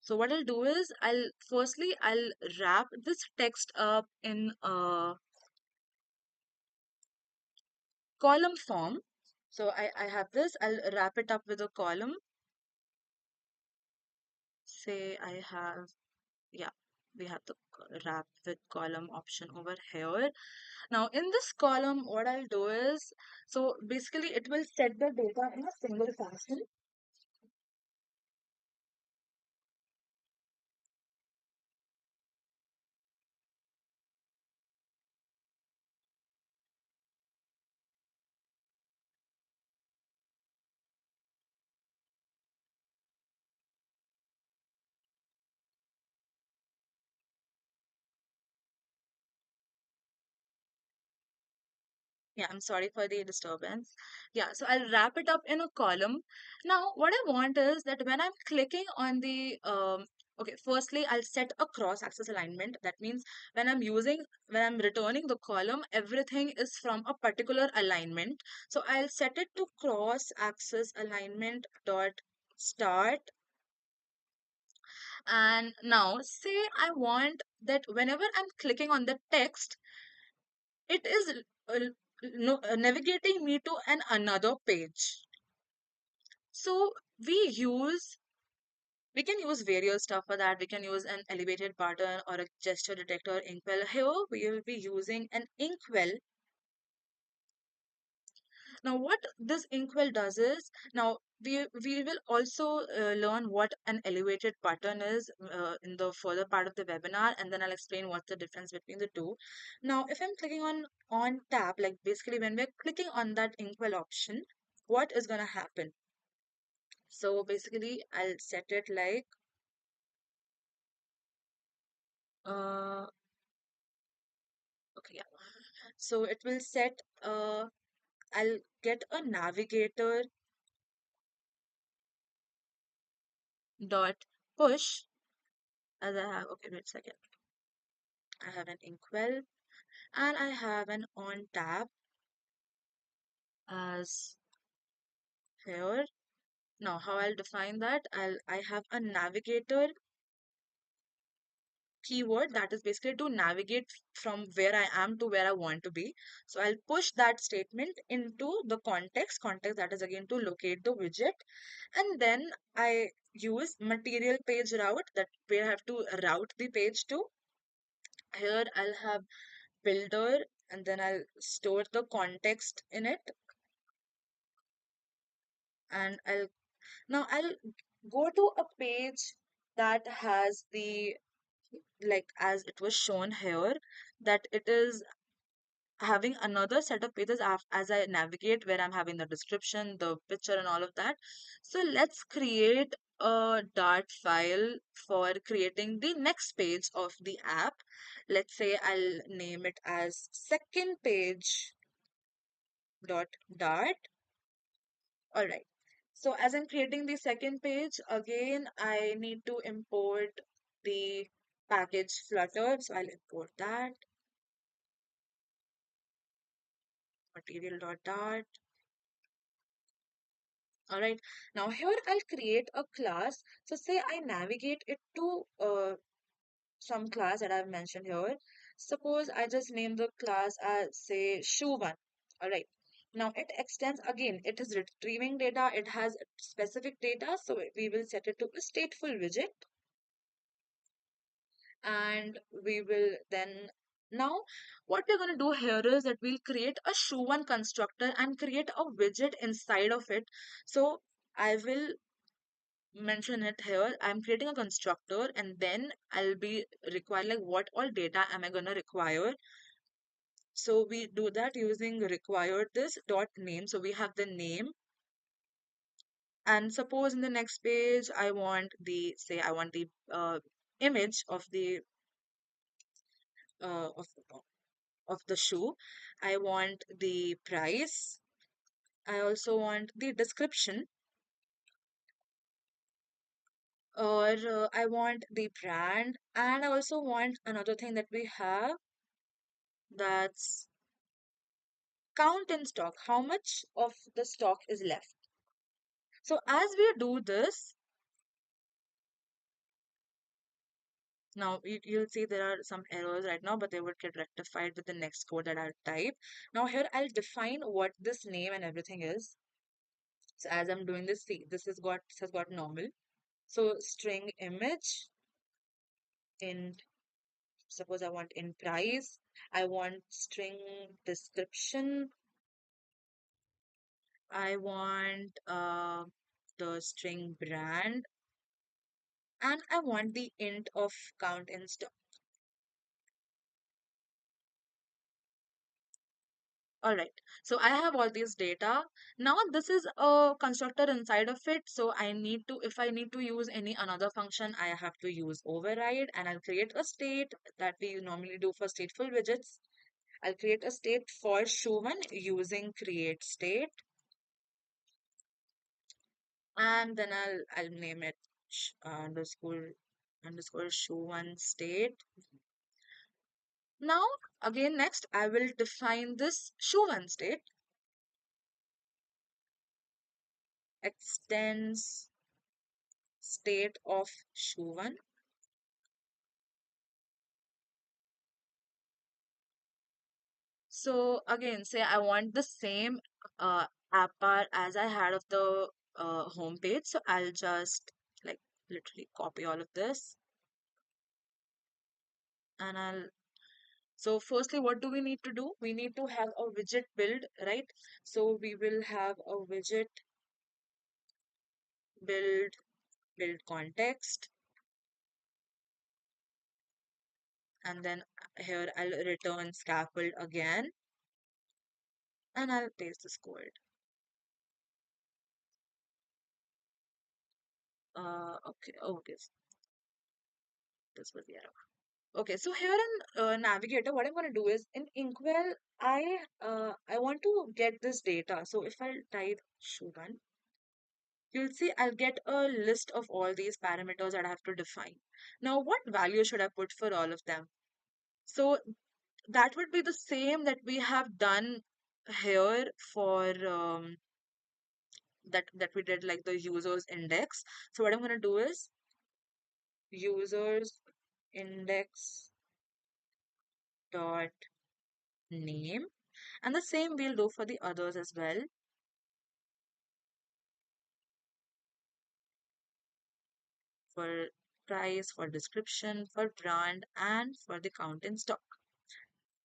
so what I'll do is, I'll wrap this text up in a column form. So I have this, I'll wrap it up with a column. Say I have, yeah, we have the wrap with column option over here. Now in this column, what I'll do is, so basically it will set the data in a single function. Yeah, I'm sorry for the disturbance. Yeah, so I'll wrap it up in a column. Now, what I want is that when I'm clicking on the okay, firstly, I'll set a cross-axis alignment. That means when I'm returning the column, everything is from a particular alignment. So I'll set it to cross-axis alignment dot start. And now, say I want that whenever I'm clicking on the text, it is no, navigating me to another page. So we can use various stuff for that. We can use an elevated button or a gesture detector inkwell. Here we will be using an inkwell. Now what this inkwell does is, now we will also learn what an elevated button is in the further part of the webinar, and then I'll explain what's the difference between the two. Now if I'm clicking on tab, like basically when we're clicking on that inkwell option, what is going to happen? So basically I'll set it like uh okay, yeah, so it will set I'll get a navigator dot push, as I have, okay, wait a second, I have an inkwell and I have an on tab as here. Now how I'll define that, I have a navigator keyword that is basically to navigate from where I am to where I want to be. So I'll push that statement into the context that is again to locate the widget. And then I use material page route, that we have to route the page to. Here I'll have builder, and then I'll store the context in it, and I'll go to a page that has the, like as it was shown here, that it is having another set of pages as I navigate, where I'm having the description, the picture, and all of that. So let's create a Dart file for creating the next page of the app. Let's say I'll name it as second page dot Dart. All right. So as I'm creating the second page, again, I need to import the package Flutter. So I'll import that, material.dart. All right. Now here I'll create a class. So say I navigate it to some class that I've mentioned here. Suppose I just name the class as say shoe1. All right. Now it extends again. It is retrieving data. It has specific data. So we will set it to a stateful widget, and we will then now what we're going to do here is that we'll create a shoe1 constructor and create a widget inside of it. So I will mention it here. I'm creating a constructor, and then I'll be requiring like what all data am I gonna require. So we do that using required this dot name. So we have the name, and suppose in the next page I want the say I want the image uh, of of the shoe. I want the price. I also want the description, or I want the brand, and I also want another thing that we have, that's count in stock, how much of the stock is left. So as we do this, now you'll see there are some errors right now, but they would get rectified with the next code that I'll type. Now here I'll define what this name and everything is. So as I'm doing this, see, this has got normal. So string image in, suppose I want in price, I want string description, I want the string brand, and I want the int of count in stock. All right. So I have all these data. Now this is a constructor inside of it. So I need to, if I need to use any another function, I have to use override, and I'll create a state that we normally do for stateful widgets. I'll create a state for shoe1 using create state, and then I'll name it underscore shoe1 state. Now again, next I will define this shoe1 state extends state of shoe1. So again, say I want the same app bar as I had of the home page. So I'll just like literally copy all of this, and so firstly, what do we need to do? We need to have a widget build, right? So we will have a widget build, build context, and then here I'll return scaffold again, and I'll paste this code. Okay, okay, this was the error. Okay, so here in Navigator, what I'm going to do is in Inkwell, I want to get this data. So if I type shoe1, you'll see I'll get a list of all these parameters that I have to define. Now, what value should I put for all of them? So that would be the same that we have done here for that we did like the users index. So what I'm going to do is users index dot name, and the same we'll do for the others as well, for price, for description, for brand, and for the count in stock.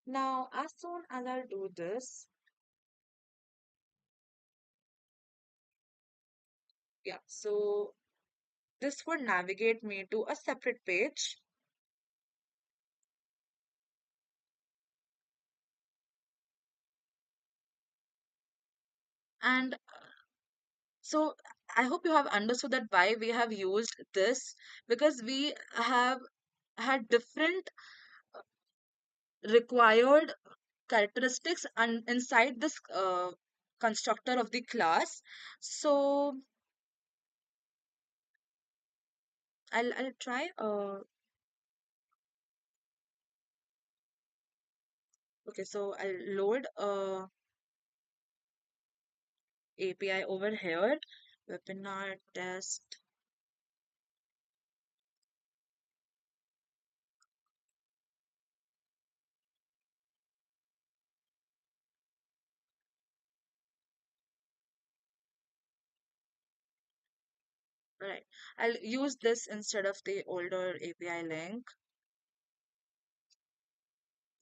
Now, as soon as I'll do this, yeah, so this would navigate me to a separate page. And so I hope you have understood that why we have used this, because we have had different required characteristics and inside this constructor of the class. So I'll try okay, so I'll load API over here, webinar test. Right, I'll use this instead of the older API link.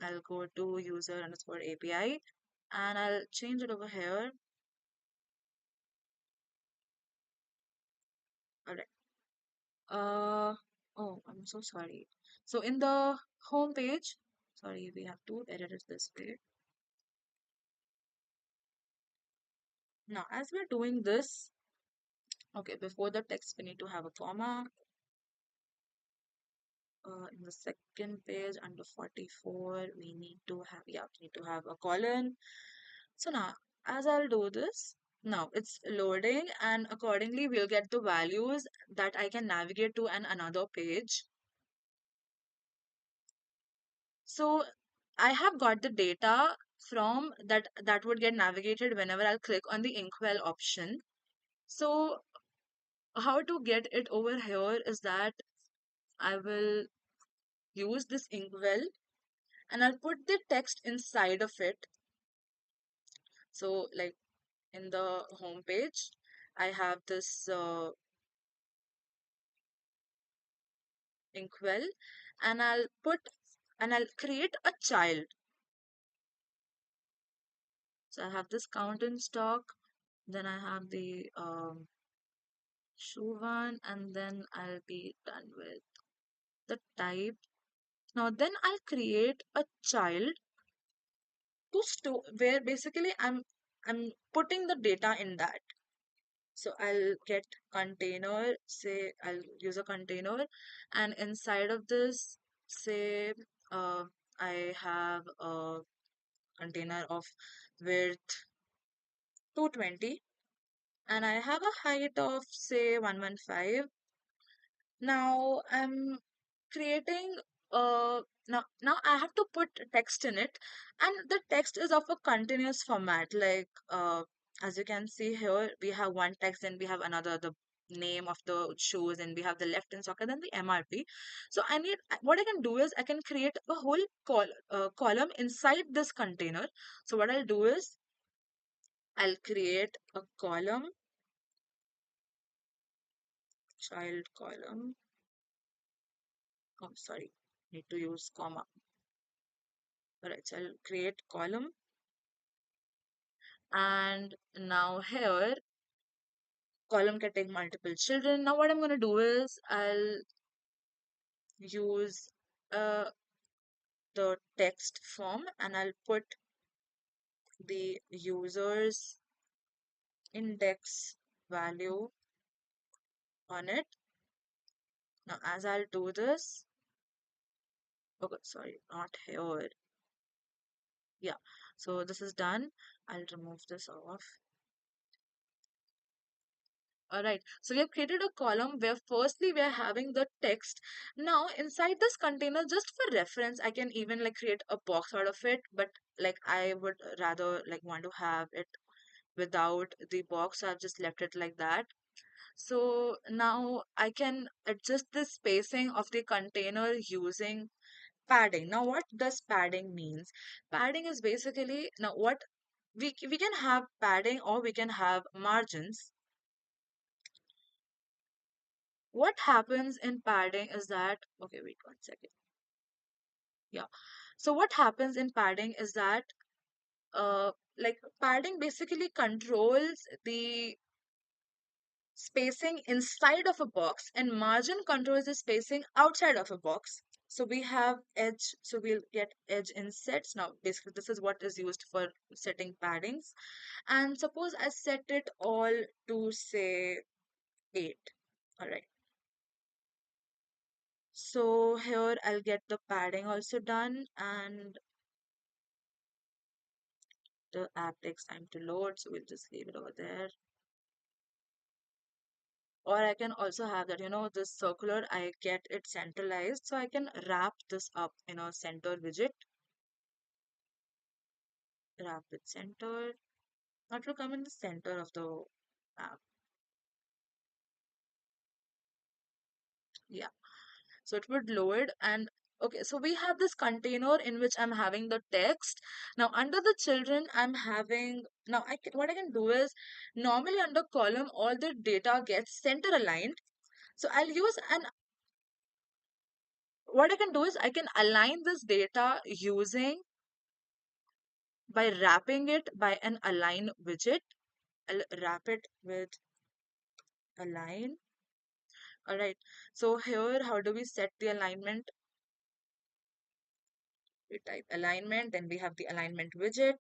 I'll go to user underscore API and I'll change it over here. All right. Oh, I'm so sorry. So in the home page, sorry, we have to edit it this way. Now, as we're doing this, okay, before the text, we need to have a comma. In the second page, under 44, we need to have, yeah, we need to have a colon. So now, as I'll do this, now it's loading, and accordingly, we'll get the values that I can navigate to another page. So I have got the data from that would get navigated whenever I'll click on the inkwell option. So how to get it over here is that I will use this inkwell and I'll put the text inside of it. So like in the home page, I have this inkwell and I'll create a child. So I have this count in stock, then I have the shoe one, and then I'll be done with the type. Now then I'll create a child to store where basically I'm putting the data in that. So I'll get container, say I'll use a container, and inside of this, say uh, I have a container of width 220 and I have a height of say 115. Now I'm creating now I have to put text in it, and the text is of a continuous format. Like as you can see here, we have one text and we have another, the name of the shoes, and we have the left in socket and the MRP. So I need what I can do is I can create a whole column inside this container. So what I'll do is I'll create a column, child column. Oh, sorry, need to use comma. Alright, so I'll create column, and now here column can take multiple children. Now what I'm going to do is I'll use uh, the text form and I'll put the user's index value on it. Now as I'll do this, okay, sorry, not here. Yeah, so this is done. I'll remove this off. All right, so we have created a column where firstly we are having the text. Now inside this container, just for reference, I can even like create a box out of it, but like I would rather like want to have it without the box, so I've just left it like that. So now I can adjust the spacing of the container using padding. Now what does padding means? Padding is basically, now what we can have padding or we can have margins. What happens in padding is that, okay, wait 1 second. Yeah. So what happens in padding is that, like padding basically controls the spacing inside of a box and margin controls the spacing outside of a box. So we have edge, so we'll get edge insets. Now, basically, this is what is used for setting paddings. And suppose I set it all to say 8. All right. So here I'll get the padding also done, and the app takes time to load, so we'll just leave it over there. Or I can also have that, this circular, I get it centralized, so I can wrap this up in a center widget, wrap it center. That will come in the center of the app. Yeah. So it would load and okay, so we have this container in which I'm having the text. Now under the children, I'm having now what I can do is normally under column all the data gets center aligned. So I'll use an what I can do is I can align this data using by wrapping it by an align widget. I'll wrap it with align. All right. So here, how do we set the alignment? We type alignment, then we have the alignment widget.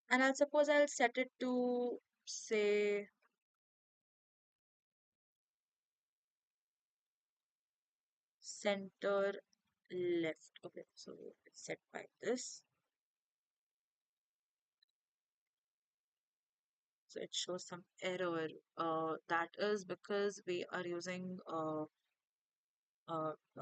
And I'll suppose I'll set it to say center left. Okay, so it's set by this. So it shows some error. That is because we are using a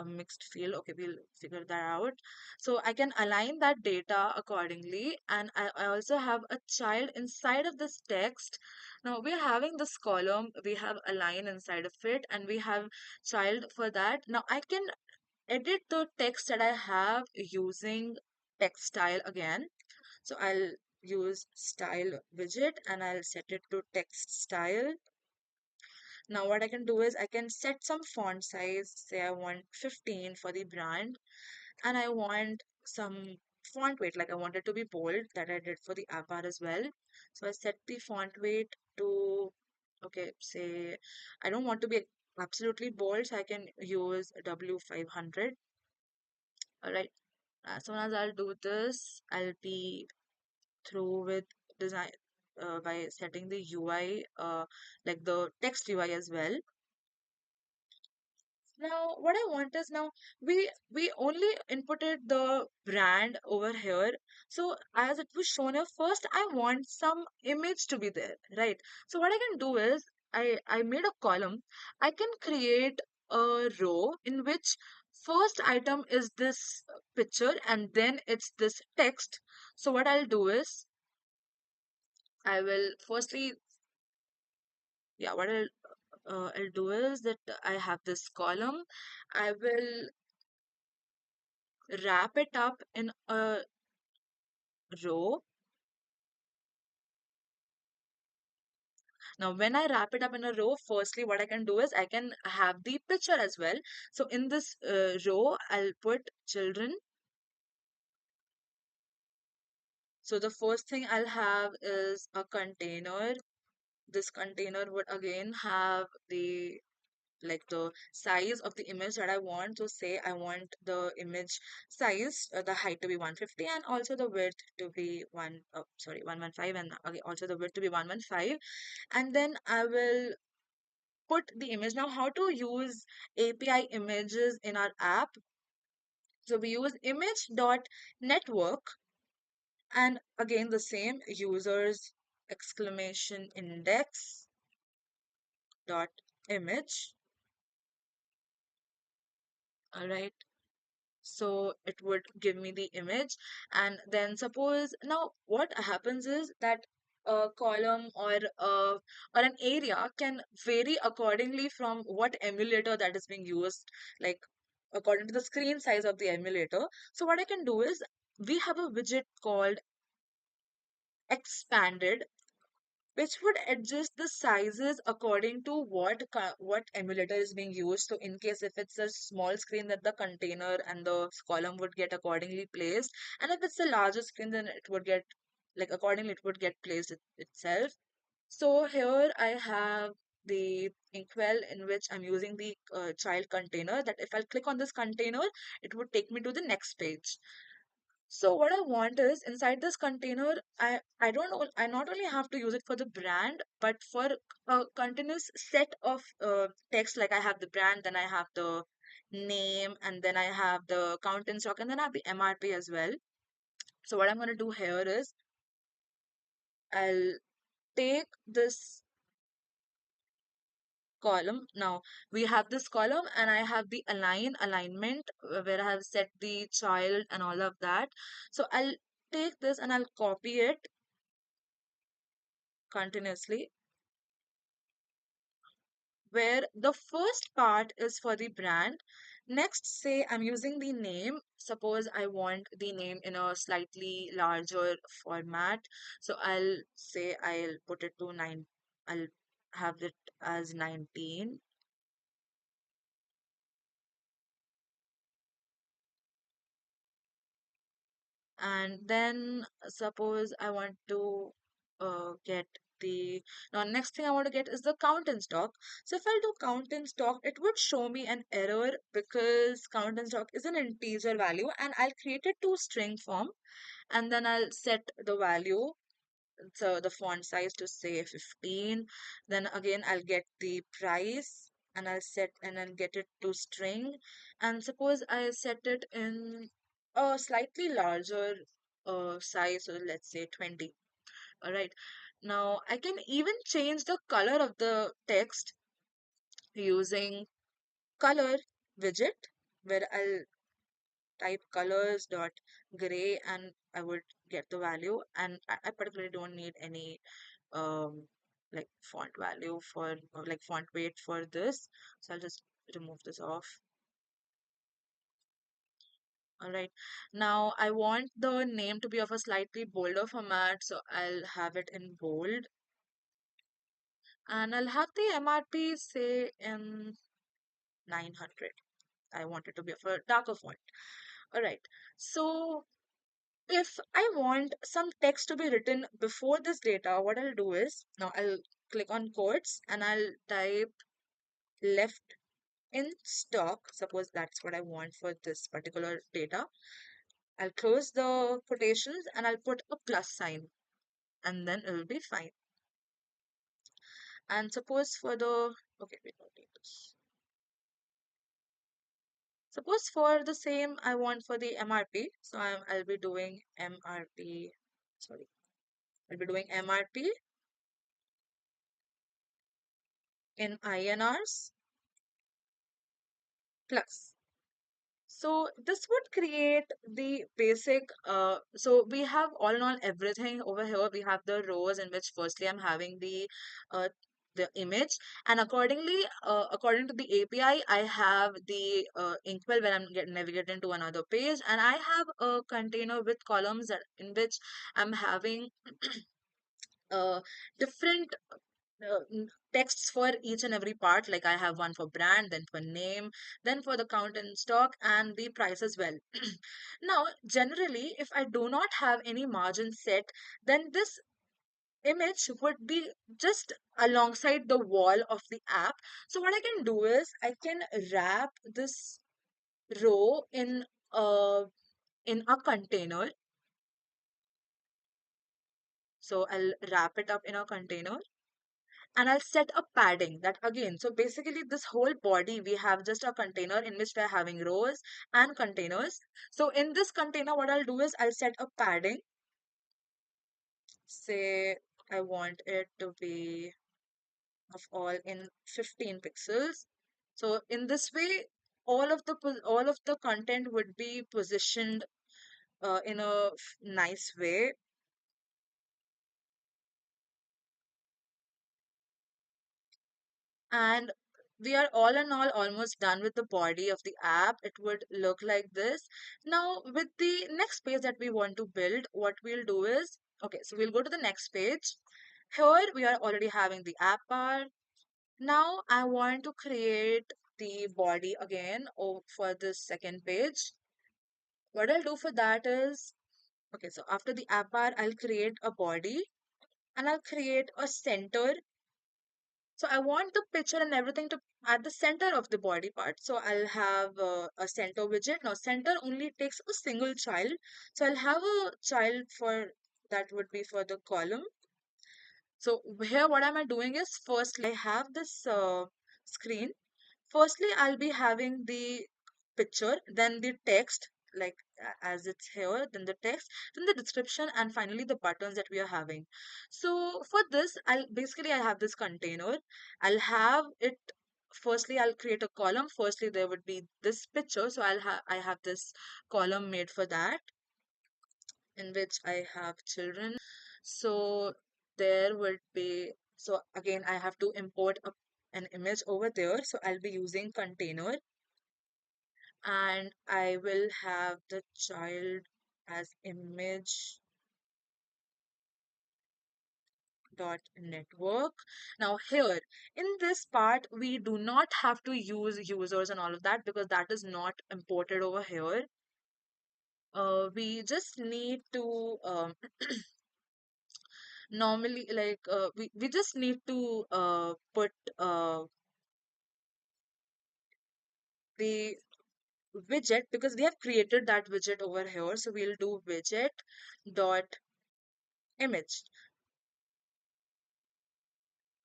mixed field. Okay, we'll figure that out. So I can align that data accordingly. And I also have a child inside of this text. Now we're having this column, we have align inside of it, and we have child for that. Now I can edit the text that I have using text style again. So I'll use style widget and I'll set it to text style. Now what I can do is I can set some font size. Say I want 15 for the brand and I want some font weight, like I want it to be bold, that I did for the app bar as well. So I set the font weight to, okay, say I don't want to be absolutely bold, so I can use W500. All right. As soon as I'll do this, I'll be through with design by setting the UI, like the text UI as well. Now, what I want is now we only inputted the brand over here. So as it was shown here, first I want some image to be there, right? So what I can do is I made a column. I can create a row in which first item is this picture and then it's this text. So what I'll do is I will firstly, yeah, what I'll do is that I have this column. I will wrap it up in a row. Now, when I wrap it up in a row, firstly, what I can do is I can have the picture as well. So in this row, I'll put children. So the first thing I'll have is a container. This container would again have the like the size of the image that I want. So say I want the image size, the height to be 150 and also the width to be 115 and okay, also the width to be 115. And then I will put the image. Now, how to use API images in our app? So we use image.network and again the same users exclamation index dot image. All right. So it would give me the image and then suppose now what happens is that a column or an area can vary accordingly from what emulator that is being used, like according to the screen size of the emulator. So what I can do is we have a widget called expanded which would adjust the sizes according to what emulator is being used. So in case if it's a small screen, that the container and the column would get accordingly placed, and if it's a larger screen, then it would get like accordingly it would get placed itself. So here I have the inkwell in which I'm using the child container, that if I'll click on this container, it would take me to the next page. So what I want is inside this container, I don't know, I not only have to use it for the brand, but for a continuous set of text. Like I have the brand, then I have the name, and then I have the count in stock, and then I have the MRP as well. So what I'm going to do here is I'll take this column. Now we have this column and I have the alignment where I have set the child and all of that. So I'll take this and I'll copy it continuously, where the first part is for the brand. Next, say I'm using the name. Suppose I want the name in a slightly larger format. So I'll say I'll put it to 9. I'll have it as 19. And then suppose I want to get the now next thing I want to get is the count in stock. So if I do count in stock, it would show me an error because count in stock is an integer value, and I'll create it to string form, and then I'll set the value, so the font size to say 15. Then again I'll get the price and I'll set and then get it to string, and suppose I set it in a slightly larger size, so let's say 20. All right, now I can even change the color of the text using color widget, where I'll type colors dot gray and I would get the value, and I particularly don't need any um like font value for or like font weight for this, so I'll just remove this off. All right, now I want the name to be of a slightly bolder format, so I'll have it in bold, and I'll have the MRP say in 900. I want it to be of a darker font. All right, so if I want some text to be written before this data, what I'll do is now I'll click on quotes and I'll type left in stock. Suppose that's what I want for this particular data. I'll close the quotations and I'll put a plus sign, and then it'll be fine. And suppose for the, okay, wait, not need this. Suppose for the same I want for the MRP. So I'll be doing MRP, sorry, I'll be doing MRP in INRs plus. So this would create the basic, so we have all in all everything over here. We have the rows in which firstly I'm having uh, the image, and accordingly, according to the API, I have the inkwell when I'm navigating to another page, and I have a container with columns that in which I'm having uh, different texts for each and every part. Like I have one for brand, then for name, then for the count in stock, and the price as well. Now, generally, if I do not have any margin set, then this image would be just alongside the wall of the app. So what I can do is I can wrap this row uh in a container. So I'll wrap it up in a container and I'll set a padding that again. So basically this whole body, we have just a container in which we're having rows and containers. So in this container, what I'll do is I'll set a padding. Say I want it to be of all in 15 pixels. So in this way, all of the content would be positioned in a nice way. And we are all in all almost done with the body of the app. It would look like this. Now, with the next page that we want to build, what we'll do is, okay, so we'll go to the next page. Here we are already having the app bar. Now I want to create the body again for this second page. What I'll do for that is, okay, so after the app bar, I'll create a body and I'll create a center So I want the picture and everything to at the center of the body part. So I'll have a center widget. Now center only takes a single child. So I'll have a child for that would be for the column. So here what am I doing is firstly I have this screen. Firstly I'll be having the picture, then the text like as it's here, then the text, then the description, and finally the buttons that we are having. So for this I have this container. I'll have it firstly I'll create a column. Firstly there would be this picture, so I have this column made for that in which I have children. So there would be, so again, I have to import an image over there. So I'll be using container and I will have the child as image dot network. Now here in this part, we do not have to use users and all of that because that is not imported over here. We just need to normally we just need to put the widget because we have created that widget over here. So we'll do widget dot image.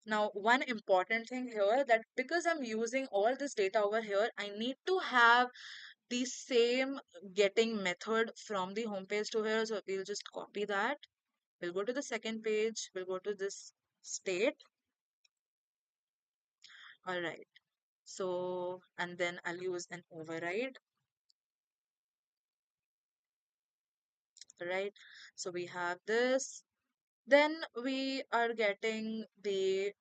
Now one important thing here that because I'm using all this data over here, I need to have the same getting method from the home page to here. So we'll just copy that. We'll go to the second page. We'll go to this state. All right. So, and then I'll use an override, right? So we have this. Then we are getting the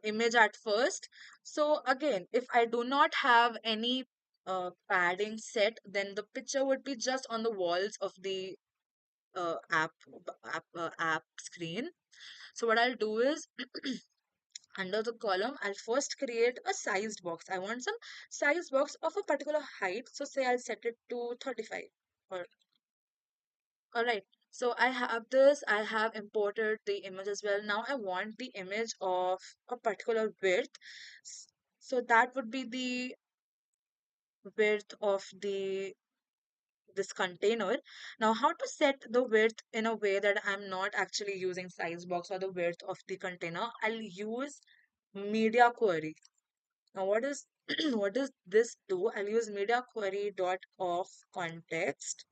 image at first. So again, if I do not have any padding set, then the picture would be just on the walls of the app screen. So what I'll do is under the column, I'll first create a sized box. I want some size box of a particular height. So say I'll set it to 35 or all right. So I have this, I have imported the image as well. Now I want the image of a particular width. S- So that would be the width of the this container. Now how to set the width in a way that I'm not actually using size box or the width of the container. I'll use media query. Now what is what does this do? I'll use media query dot of context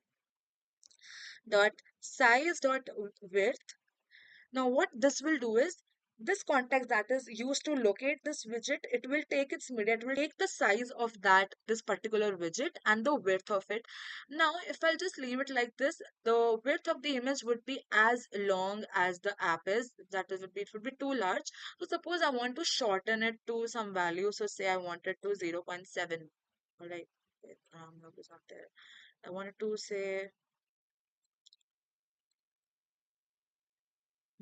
dot size dot width. Now, what this will do is this context that is used to locate this widget, it will take its media, it will take the size of that, this particular widget and the width of it. Now, if I'll just leave it like this, the width of the image would be as long as the app is. That is, it would be too large. So suppose I want to shorten it to some value. So say I want it to 0.7. All right. No, it's not there. I wanted to say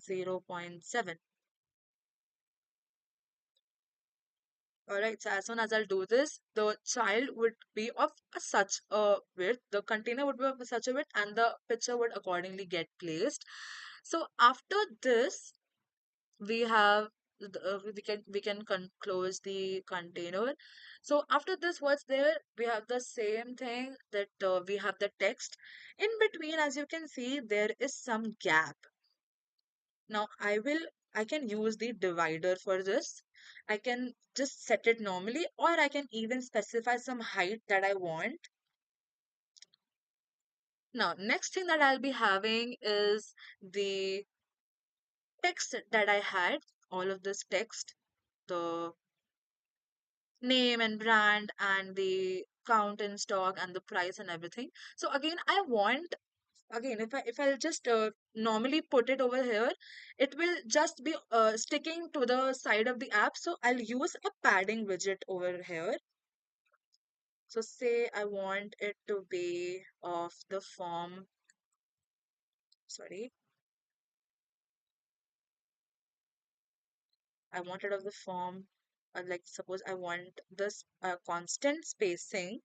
0.7. Alright, so as soon as I'll do this, the child would be of such a width, the container would be of such a width, and the picture would accordingly get placed. So after this, we have close the container. So after this, what's there? We have the same thing that we have the text. In between, as you can see, there is some gap. Now I can use the divider for this. I can just set it normally or I can even specify some height that I want. Now, next thing that I'll be having is the text that I had, all of this text, the name and brand and the count in stock and the price and everything. So again, I want again if I'll just normally put it over here, it will just be sticking to the side of the app. So I'll use a padding widget over here. So say I want it to be of the form, sorry, I want it of the form like suppose I want this constant spacing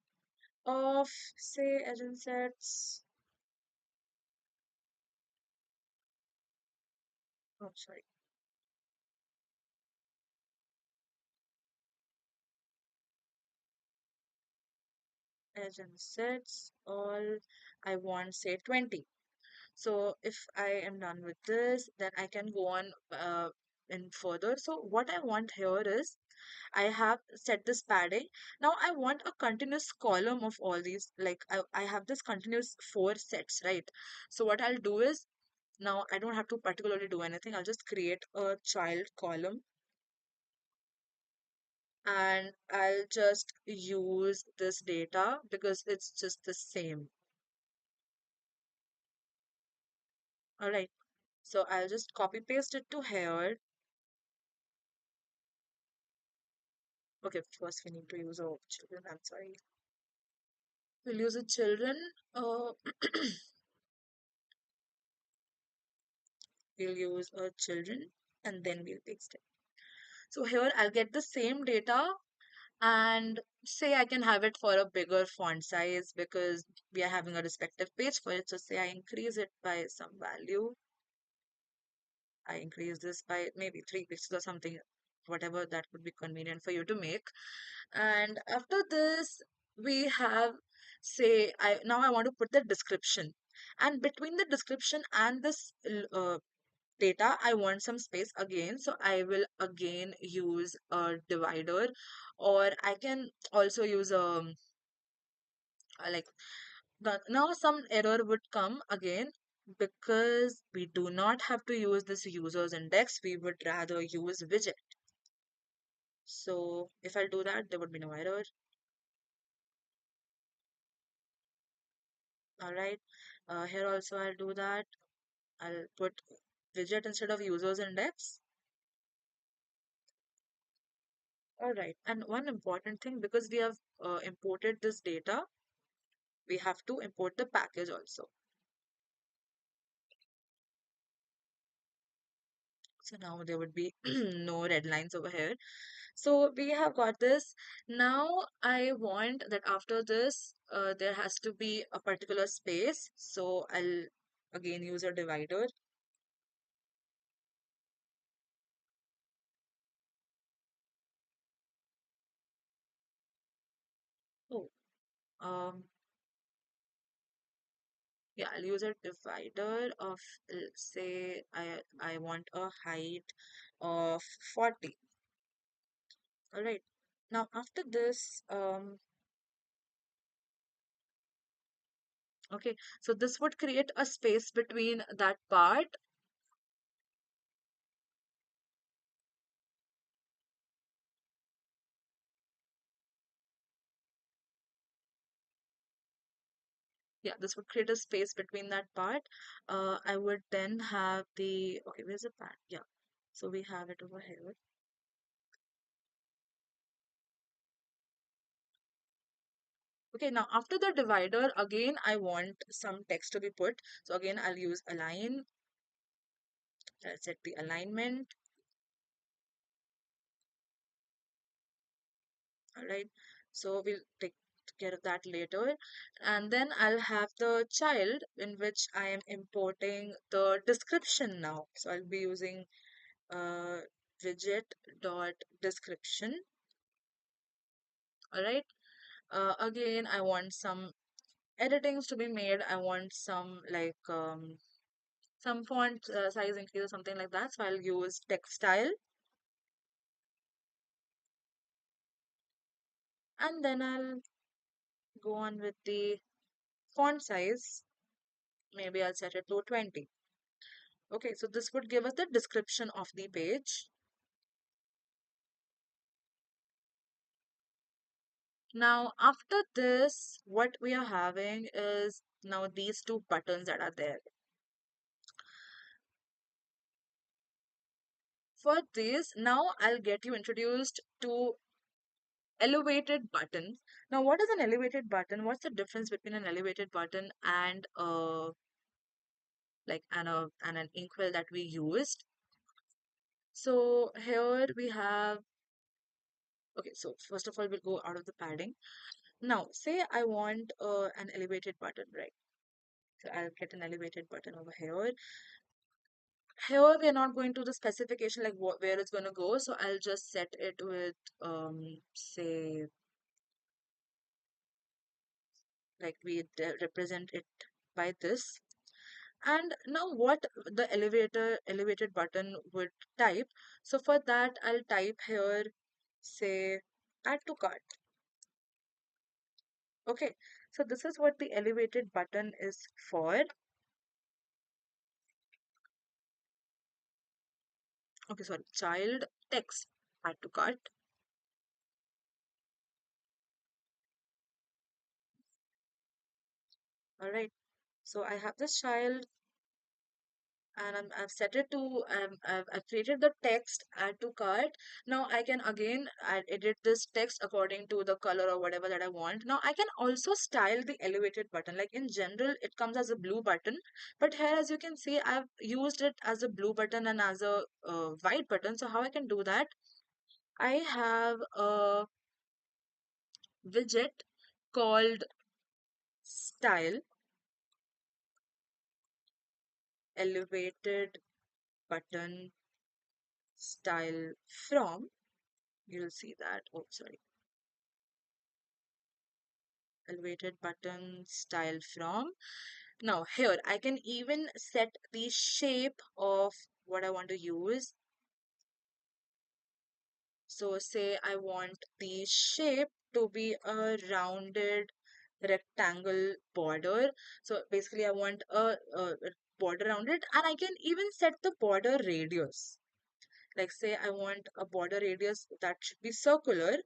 of say as in sets, oh sorry, edge and sets all. I want say 20. So if I am done with this, then I can go on in further. So what I want here is I have set this padding. Now I want a continuous column of all these. Like I have this continuous four sets, right? So what I'll do is now I don't have to particularly do anything. I'll just create a child column and I'll just use this data because it's just the same. All right. So I'll just copy paste it to here. Okay, first we need to use our children. I'm sorry. We'll use a children. We'll use a children and then we'll paste it. So here I'll get the same data and say I can have it for a bigger font size because we are having a respective page for it. So say I increase it by some value. I increase this by maybe 3 pixels or something, whatever that would be convenient for you to make. And after this, we have say I now I want to put the description. And between the description and this data, I want some space again. So I will again use a divider, or I can also use like now some error would come again because we do not have to use this users index. We would rather use widget. So if I do that, there would be no error. All right. Here also I'll do that. I'll put widget instead of users index. All right. And one important thing, because we have imported this data, we have to import the package also. So now there would be no red lines over here. So we have got this. Now I want that after this, there has to be a particular space. So I'll again use a divider. Oh, um, yeah, I'll use a divider of say I want a height of 40. All right. Now after this, okay, so this would create a space between that part. Yeah, this would create a space between that part. I would then have the, okay, where's the part? Yeah, so we have it over here. Okay, now after the divider, again, I want some text to be put. So again, I'll use align. I'll set the alignment. All right. So we'll take care of that later. And then I'll have the child in which I am importing the description now. So I'll be using uh, widget dot description. All right. Again, I want some editings to be made. I want some like some font size increase or something like that. So I'll use text style and then I'll go on with the font size. Maybe I'll set it to 20. Okay, so this would give us the description of the page. Now, after this, what we are having is now these two buttons that are there. For this, now I'll get you introduced to elevated buttons. Now, what is an elevated button? What's the difference between an elevated button and and an inkwell that we used? So here we have, okay, so first of all, we'll go out of the padding. Now, say I want an elevated button, right? So I'll get an elevated button over here. Here we are not going to the specification like where it's going to go. So I'll just set it with say like we represent it by this. And now what the elevated button would type. So for that, I'll type here, say, add to cart. Okay, so this is what the elevated button is for. Okay, sorry, child text add to cart. All right. So I have this child, and I've set it to, I've created the text add to cart. Now I can again edit this text according to the color or whatever that I want. Now I can also style the elevated button. Like in general, it comes as a blue button, but here, as you can see, I've used it as a blue button and as a white button. So how I can do that? I have a widget called style elevated button style from. You'll see that. Oh, sorry. Elevated button style from. Now here I can even set the shape of what I want to use. So say I want the shape to be a rounded rectangle border. So basically I want a border rounded, and I can even set the border radius. Like say I want a border radius that should be circular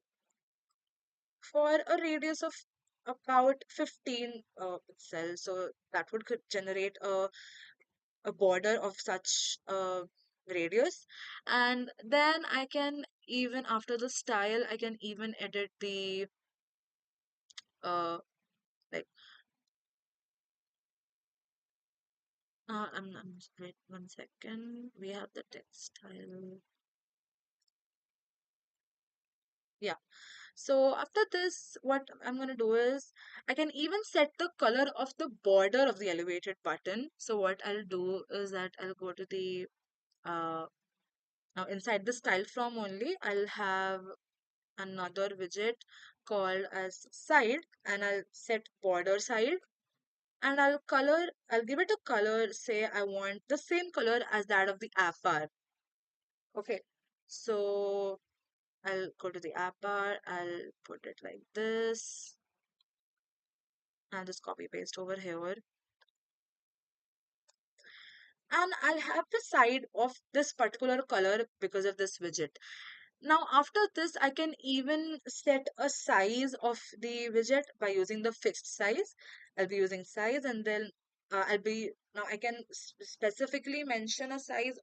for a radius of about 15 pixels. So that would generate a border of such radius. And then I can even, after the style, I can even edit the like I'm wait 1 second. We have the text style. Yeah. So after this, what I'm going to do is I can even set the color of the border of the elevated button. So what I'll do is that I'll go to the uh, now inside the style from only, I'll have another widget called as side, and I'll set border side, and I'll give it a color. Say I want the same color as that of the app bar. Okay. So I'll go to the app bar, I'll put it like this, and just copy paste over here. And I'll have the side of this particular color because of this widget. Now, after this, I can even set a size of the widget by using the fixed size. I'll be using size, and then now I can specifically mention a size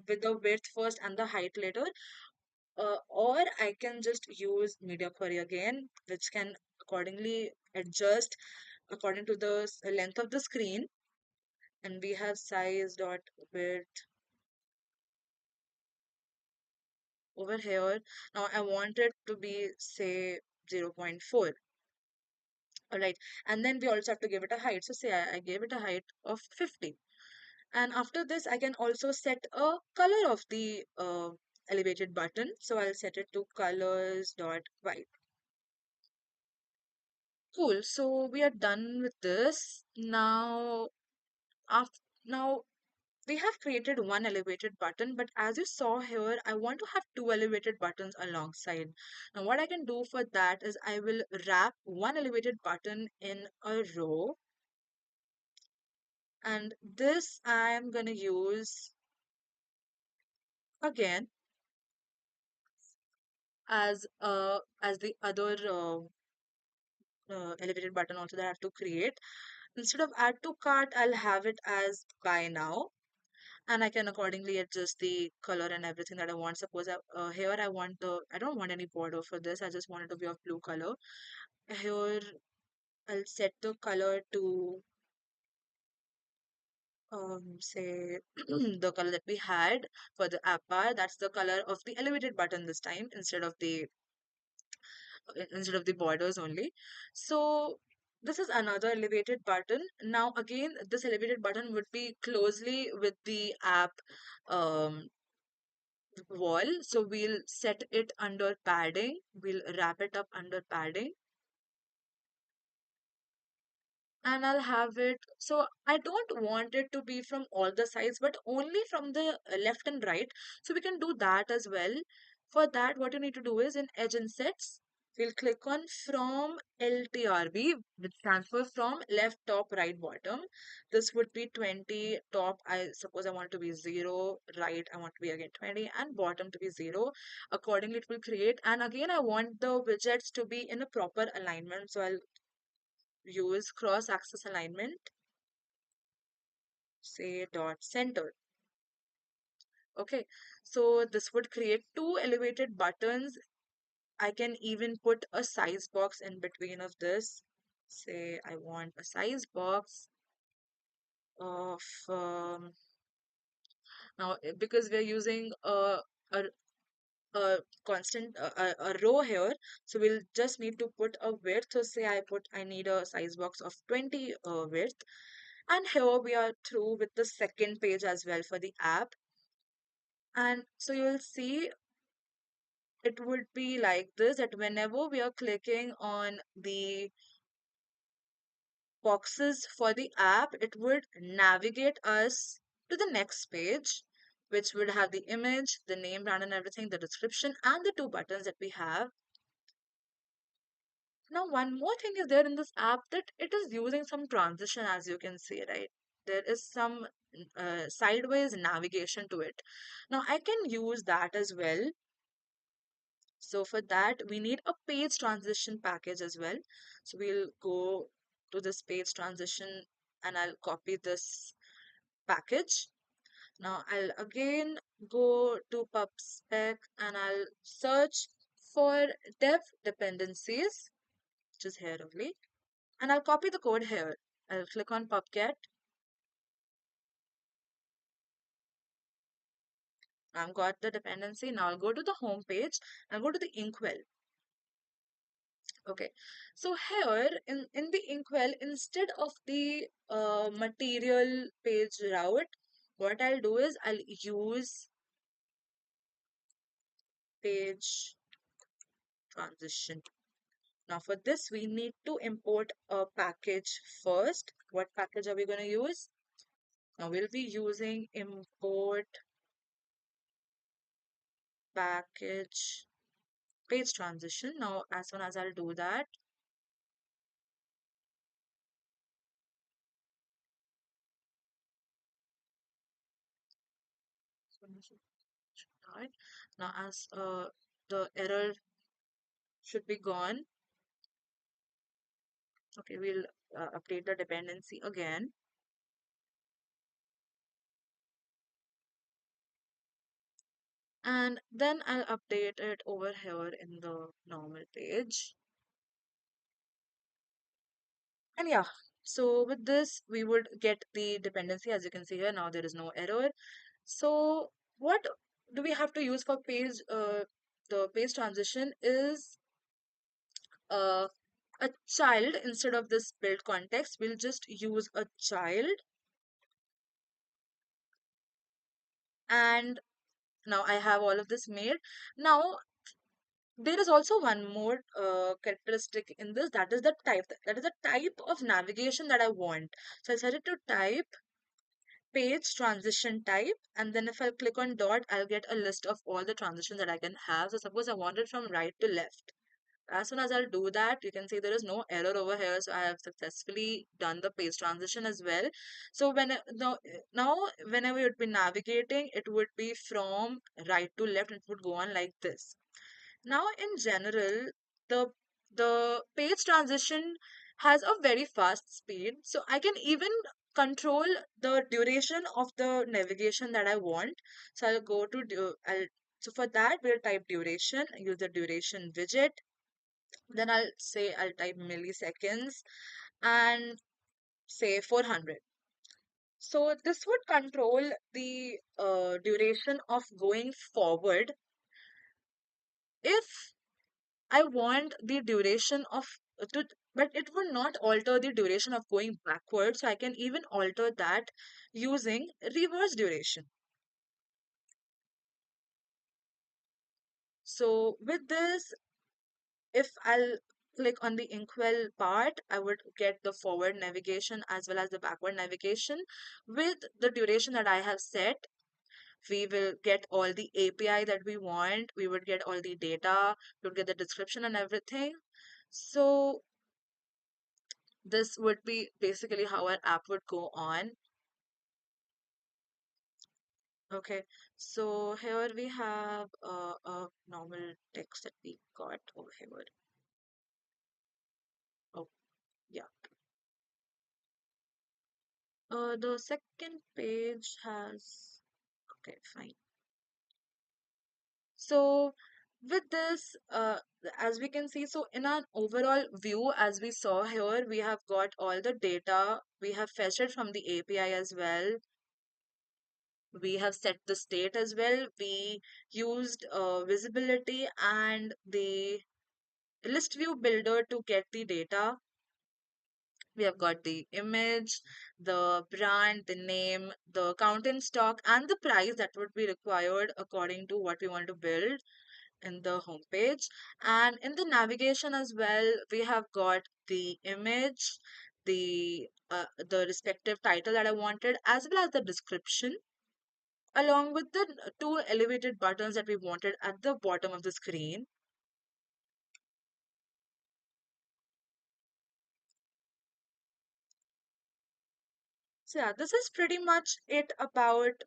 with the width first and the height later. Or I can just use media query again, which can accordingly adjust according to the length of the screen. And we have size dot width over here. Now I want it to be, say, 0.4. All right. And then we also have to give it a height. So say I gave it a height of 50. And after this, I can also set a color of the elevated button. So I'll set it to colors dot white. Cool. So we are done with this. Now we have created one elevated button, but as you saw here, I want to have two elevated buttons alongside. Now what I can do for that is I will wrap one elevated button in a row, and this I am going to use again as the other elevated button also that I have to create. Instead of add to cart, I'll have it as buy now, and I can accordingly adjust the color and everything that I want. Suppose here I don't want any border for this. I just want it to be of blue color. Here I'll set the color to say the color that we had for the app bar. That's the color of the elevated button this time instead of the borders only. So this is another elevated button. Now again, this elevated button would be closely with the app um, wall. So we'll set it under padding. We'll wrap it up under padding. and I'll have it. So I don't want it to be from all the sides, but only from the left and right. So we can do that as well. For that, what you need to do is in Edge Insets, we'll click on from LTRB, which stands for from left, top, right, bottom. This would be 20, top, I suppose I want to be 0, right, I want to be again 20, and bottom to be 0. Accordingly, it will create. And again, I want the widgets to be in a proper alignment. So I'll use cross axis alignment, say dot center. Okay, so this would create two elevated buttons. I can even put a size box in between of this. Say I want a size box of now because we're using a, a constant a row here, so we'll just need to put a width. So say I need a size box of 20 width. And here we are through with the second page as well for the app. And so you'll see it would be like this, that whenever we are clicking on the boxes for the app, it would navigate us to the next page, which would have the image, the name, brand, and everything, the description, and the two buttons that we have. Now, one more thing is there in this app, that it is using some transition, as you can see, right? There is some sideways navigation to it. Now, I can use that as well. So for that, we need a page transition package as well. So we'll go to this page transition and I'll copy this package. Now I'll again go to PubSpec and I'll search for dev dependencies, which is here only, and I'll copy the code here. I'll click on pubget. I've got the dependency. Now I'll go to the home page and go to the inkwell. Okay, so here in the inkwell, instead of the material page route, what I'll do is I'll use page transition. Now for this, we need to import a package first. What package are we going to use? Now we'll be using import package page transition. Now as soon as I'll do that, start. Now as the error should be gone. Okay, we'll update the dependency again. And then I'll update it over here in the normal page. And yeah, so with this, we would get the dependency. As you can see here, now there is no error. So what do we have to use for the page transition is uh, a child. Instead of this build context, we'll just use a child. And now I have all of this made. Now there is also one more characteristic in this, that is the type. That is the type of navigation that I want. So I decided to type page transition type, and then if I click on dot, I'll get a list of all the transitions that I can have. So suppose I want it from right to left. As soon as I'll do that, you can see there is no error over here. So I have successfully done the page transition as well. So now whenever you'd be navigating, it would be from right to left. It would go on like this. Now, in general, the page transition has a very fast speed, so I can even control the duration of the navigation that I want. So I'll go to so for that we'll type duration, use the duration widget. Then I'll type milliseconds and say 400. So this would control the duration of going forward. If I want the duration of but it would not alter the duration of going backward. So I can even alter that using reverse duration. So with this, if I'll click on the inkwell part, I would get the forward navigation as well as the backward navigation with the duration that I have set. We will get all the API that we want. We would get all the data. We would get the description and everything. So this would be basically how our app would go on. Okay, so here we have a normal text that we got over here. Oh, yeah. The second page has, okay, fine. So with this, as we can see, so in our overall view, as we saw here, we have got all the data. We have fetched it from the API as well. We have set the state as well. We used visibility and the list view builder to get the data. We have got the image, the brand, the name, the count in stock, and the price that would be required according to what we want to build in the homepage. And in the navigation as well, we have got the image, the respective title that I wanted, as well as the description, along with the two elevated buttons that we wanted at the bottom of the screen. So yeah, this is pretty much it about,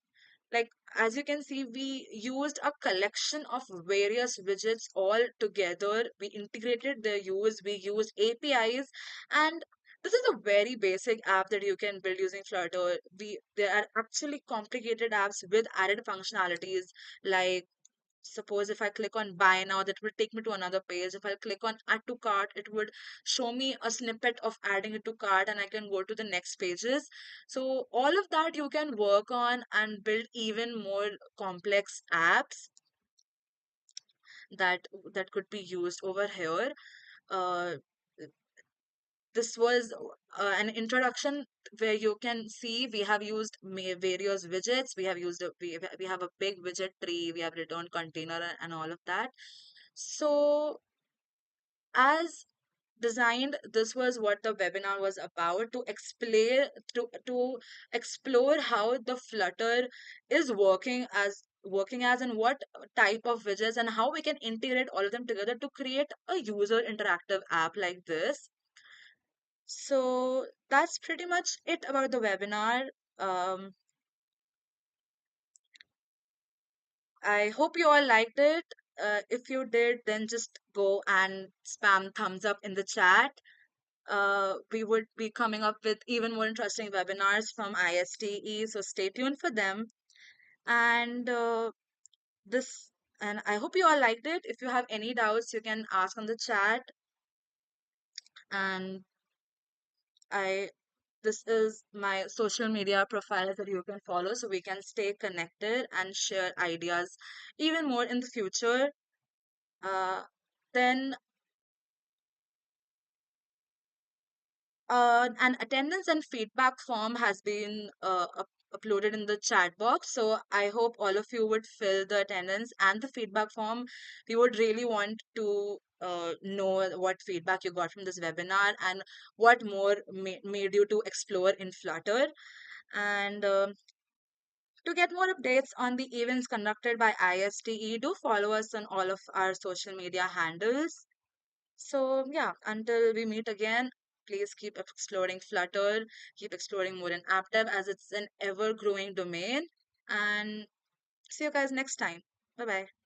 like, as you can see, we used a collection of various widgets all together. We integrated their use, we used APIs, and this is a very basic app that you can build using Flutter. There are actually complicated apps with added functionalities, like suppose if I click on buy now, that will take me to another page. If I click on add to cart, it would show me a snippet of adding it to cart and I can go to the next pages. So all of that you can work on and build even more complex apps that that could be used over here. Uh, this was an introduction where you can see we have used various widgets. We have used we have a big widget tree. We have return container and all of that. So as designed, this was what the webinar was about, to explain, to explore how the Flutter is working as and what type of widgets and how we can integrate all of them together to create a user interactive app like this. So that's pretty much it about the webinar. Um, I hope you all liked it. If you did, then just go and spam thumbs up in the chat. We would be coming up with even more interesting webinars from ISTE, so stay tuned for them. And this, and I hope you all liked it. If you have any doubts, you can ask on the chat. And I, this is my social media profile that you can follow, so we can stay connected and share ideas even more in the future. Uh, then an attendance and feedback form has been uploaded in the chat box. So I hope all of you would fill the attendance and the feedback form. We would really want to know what feedback you got from this webinar and what more made you to explore in Flutter. And to get more updates on the events conducted by ISTE, do follow us on all of our social media handles. So, yeah, until we meet again, please keep exploring Flutter, keep exploring more in app dev as it's an ever growing domain. And see you guys next time. Bye bye.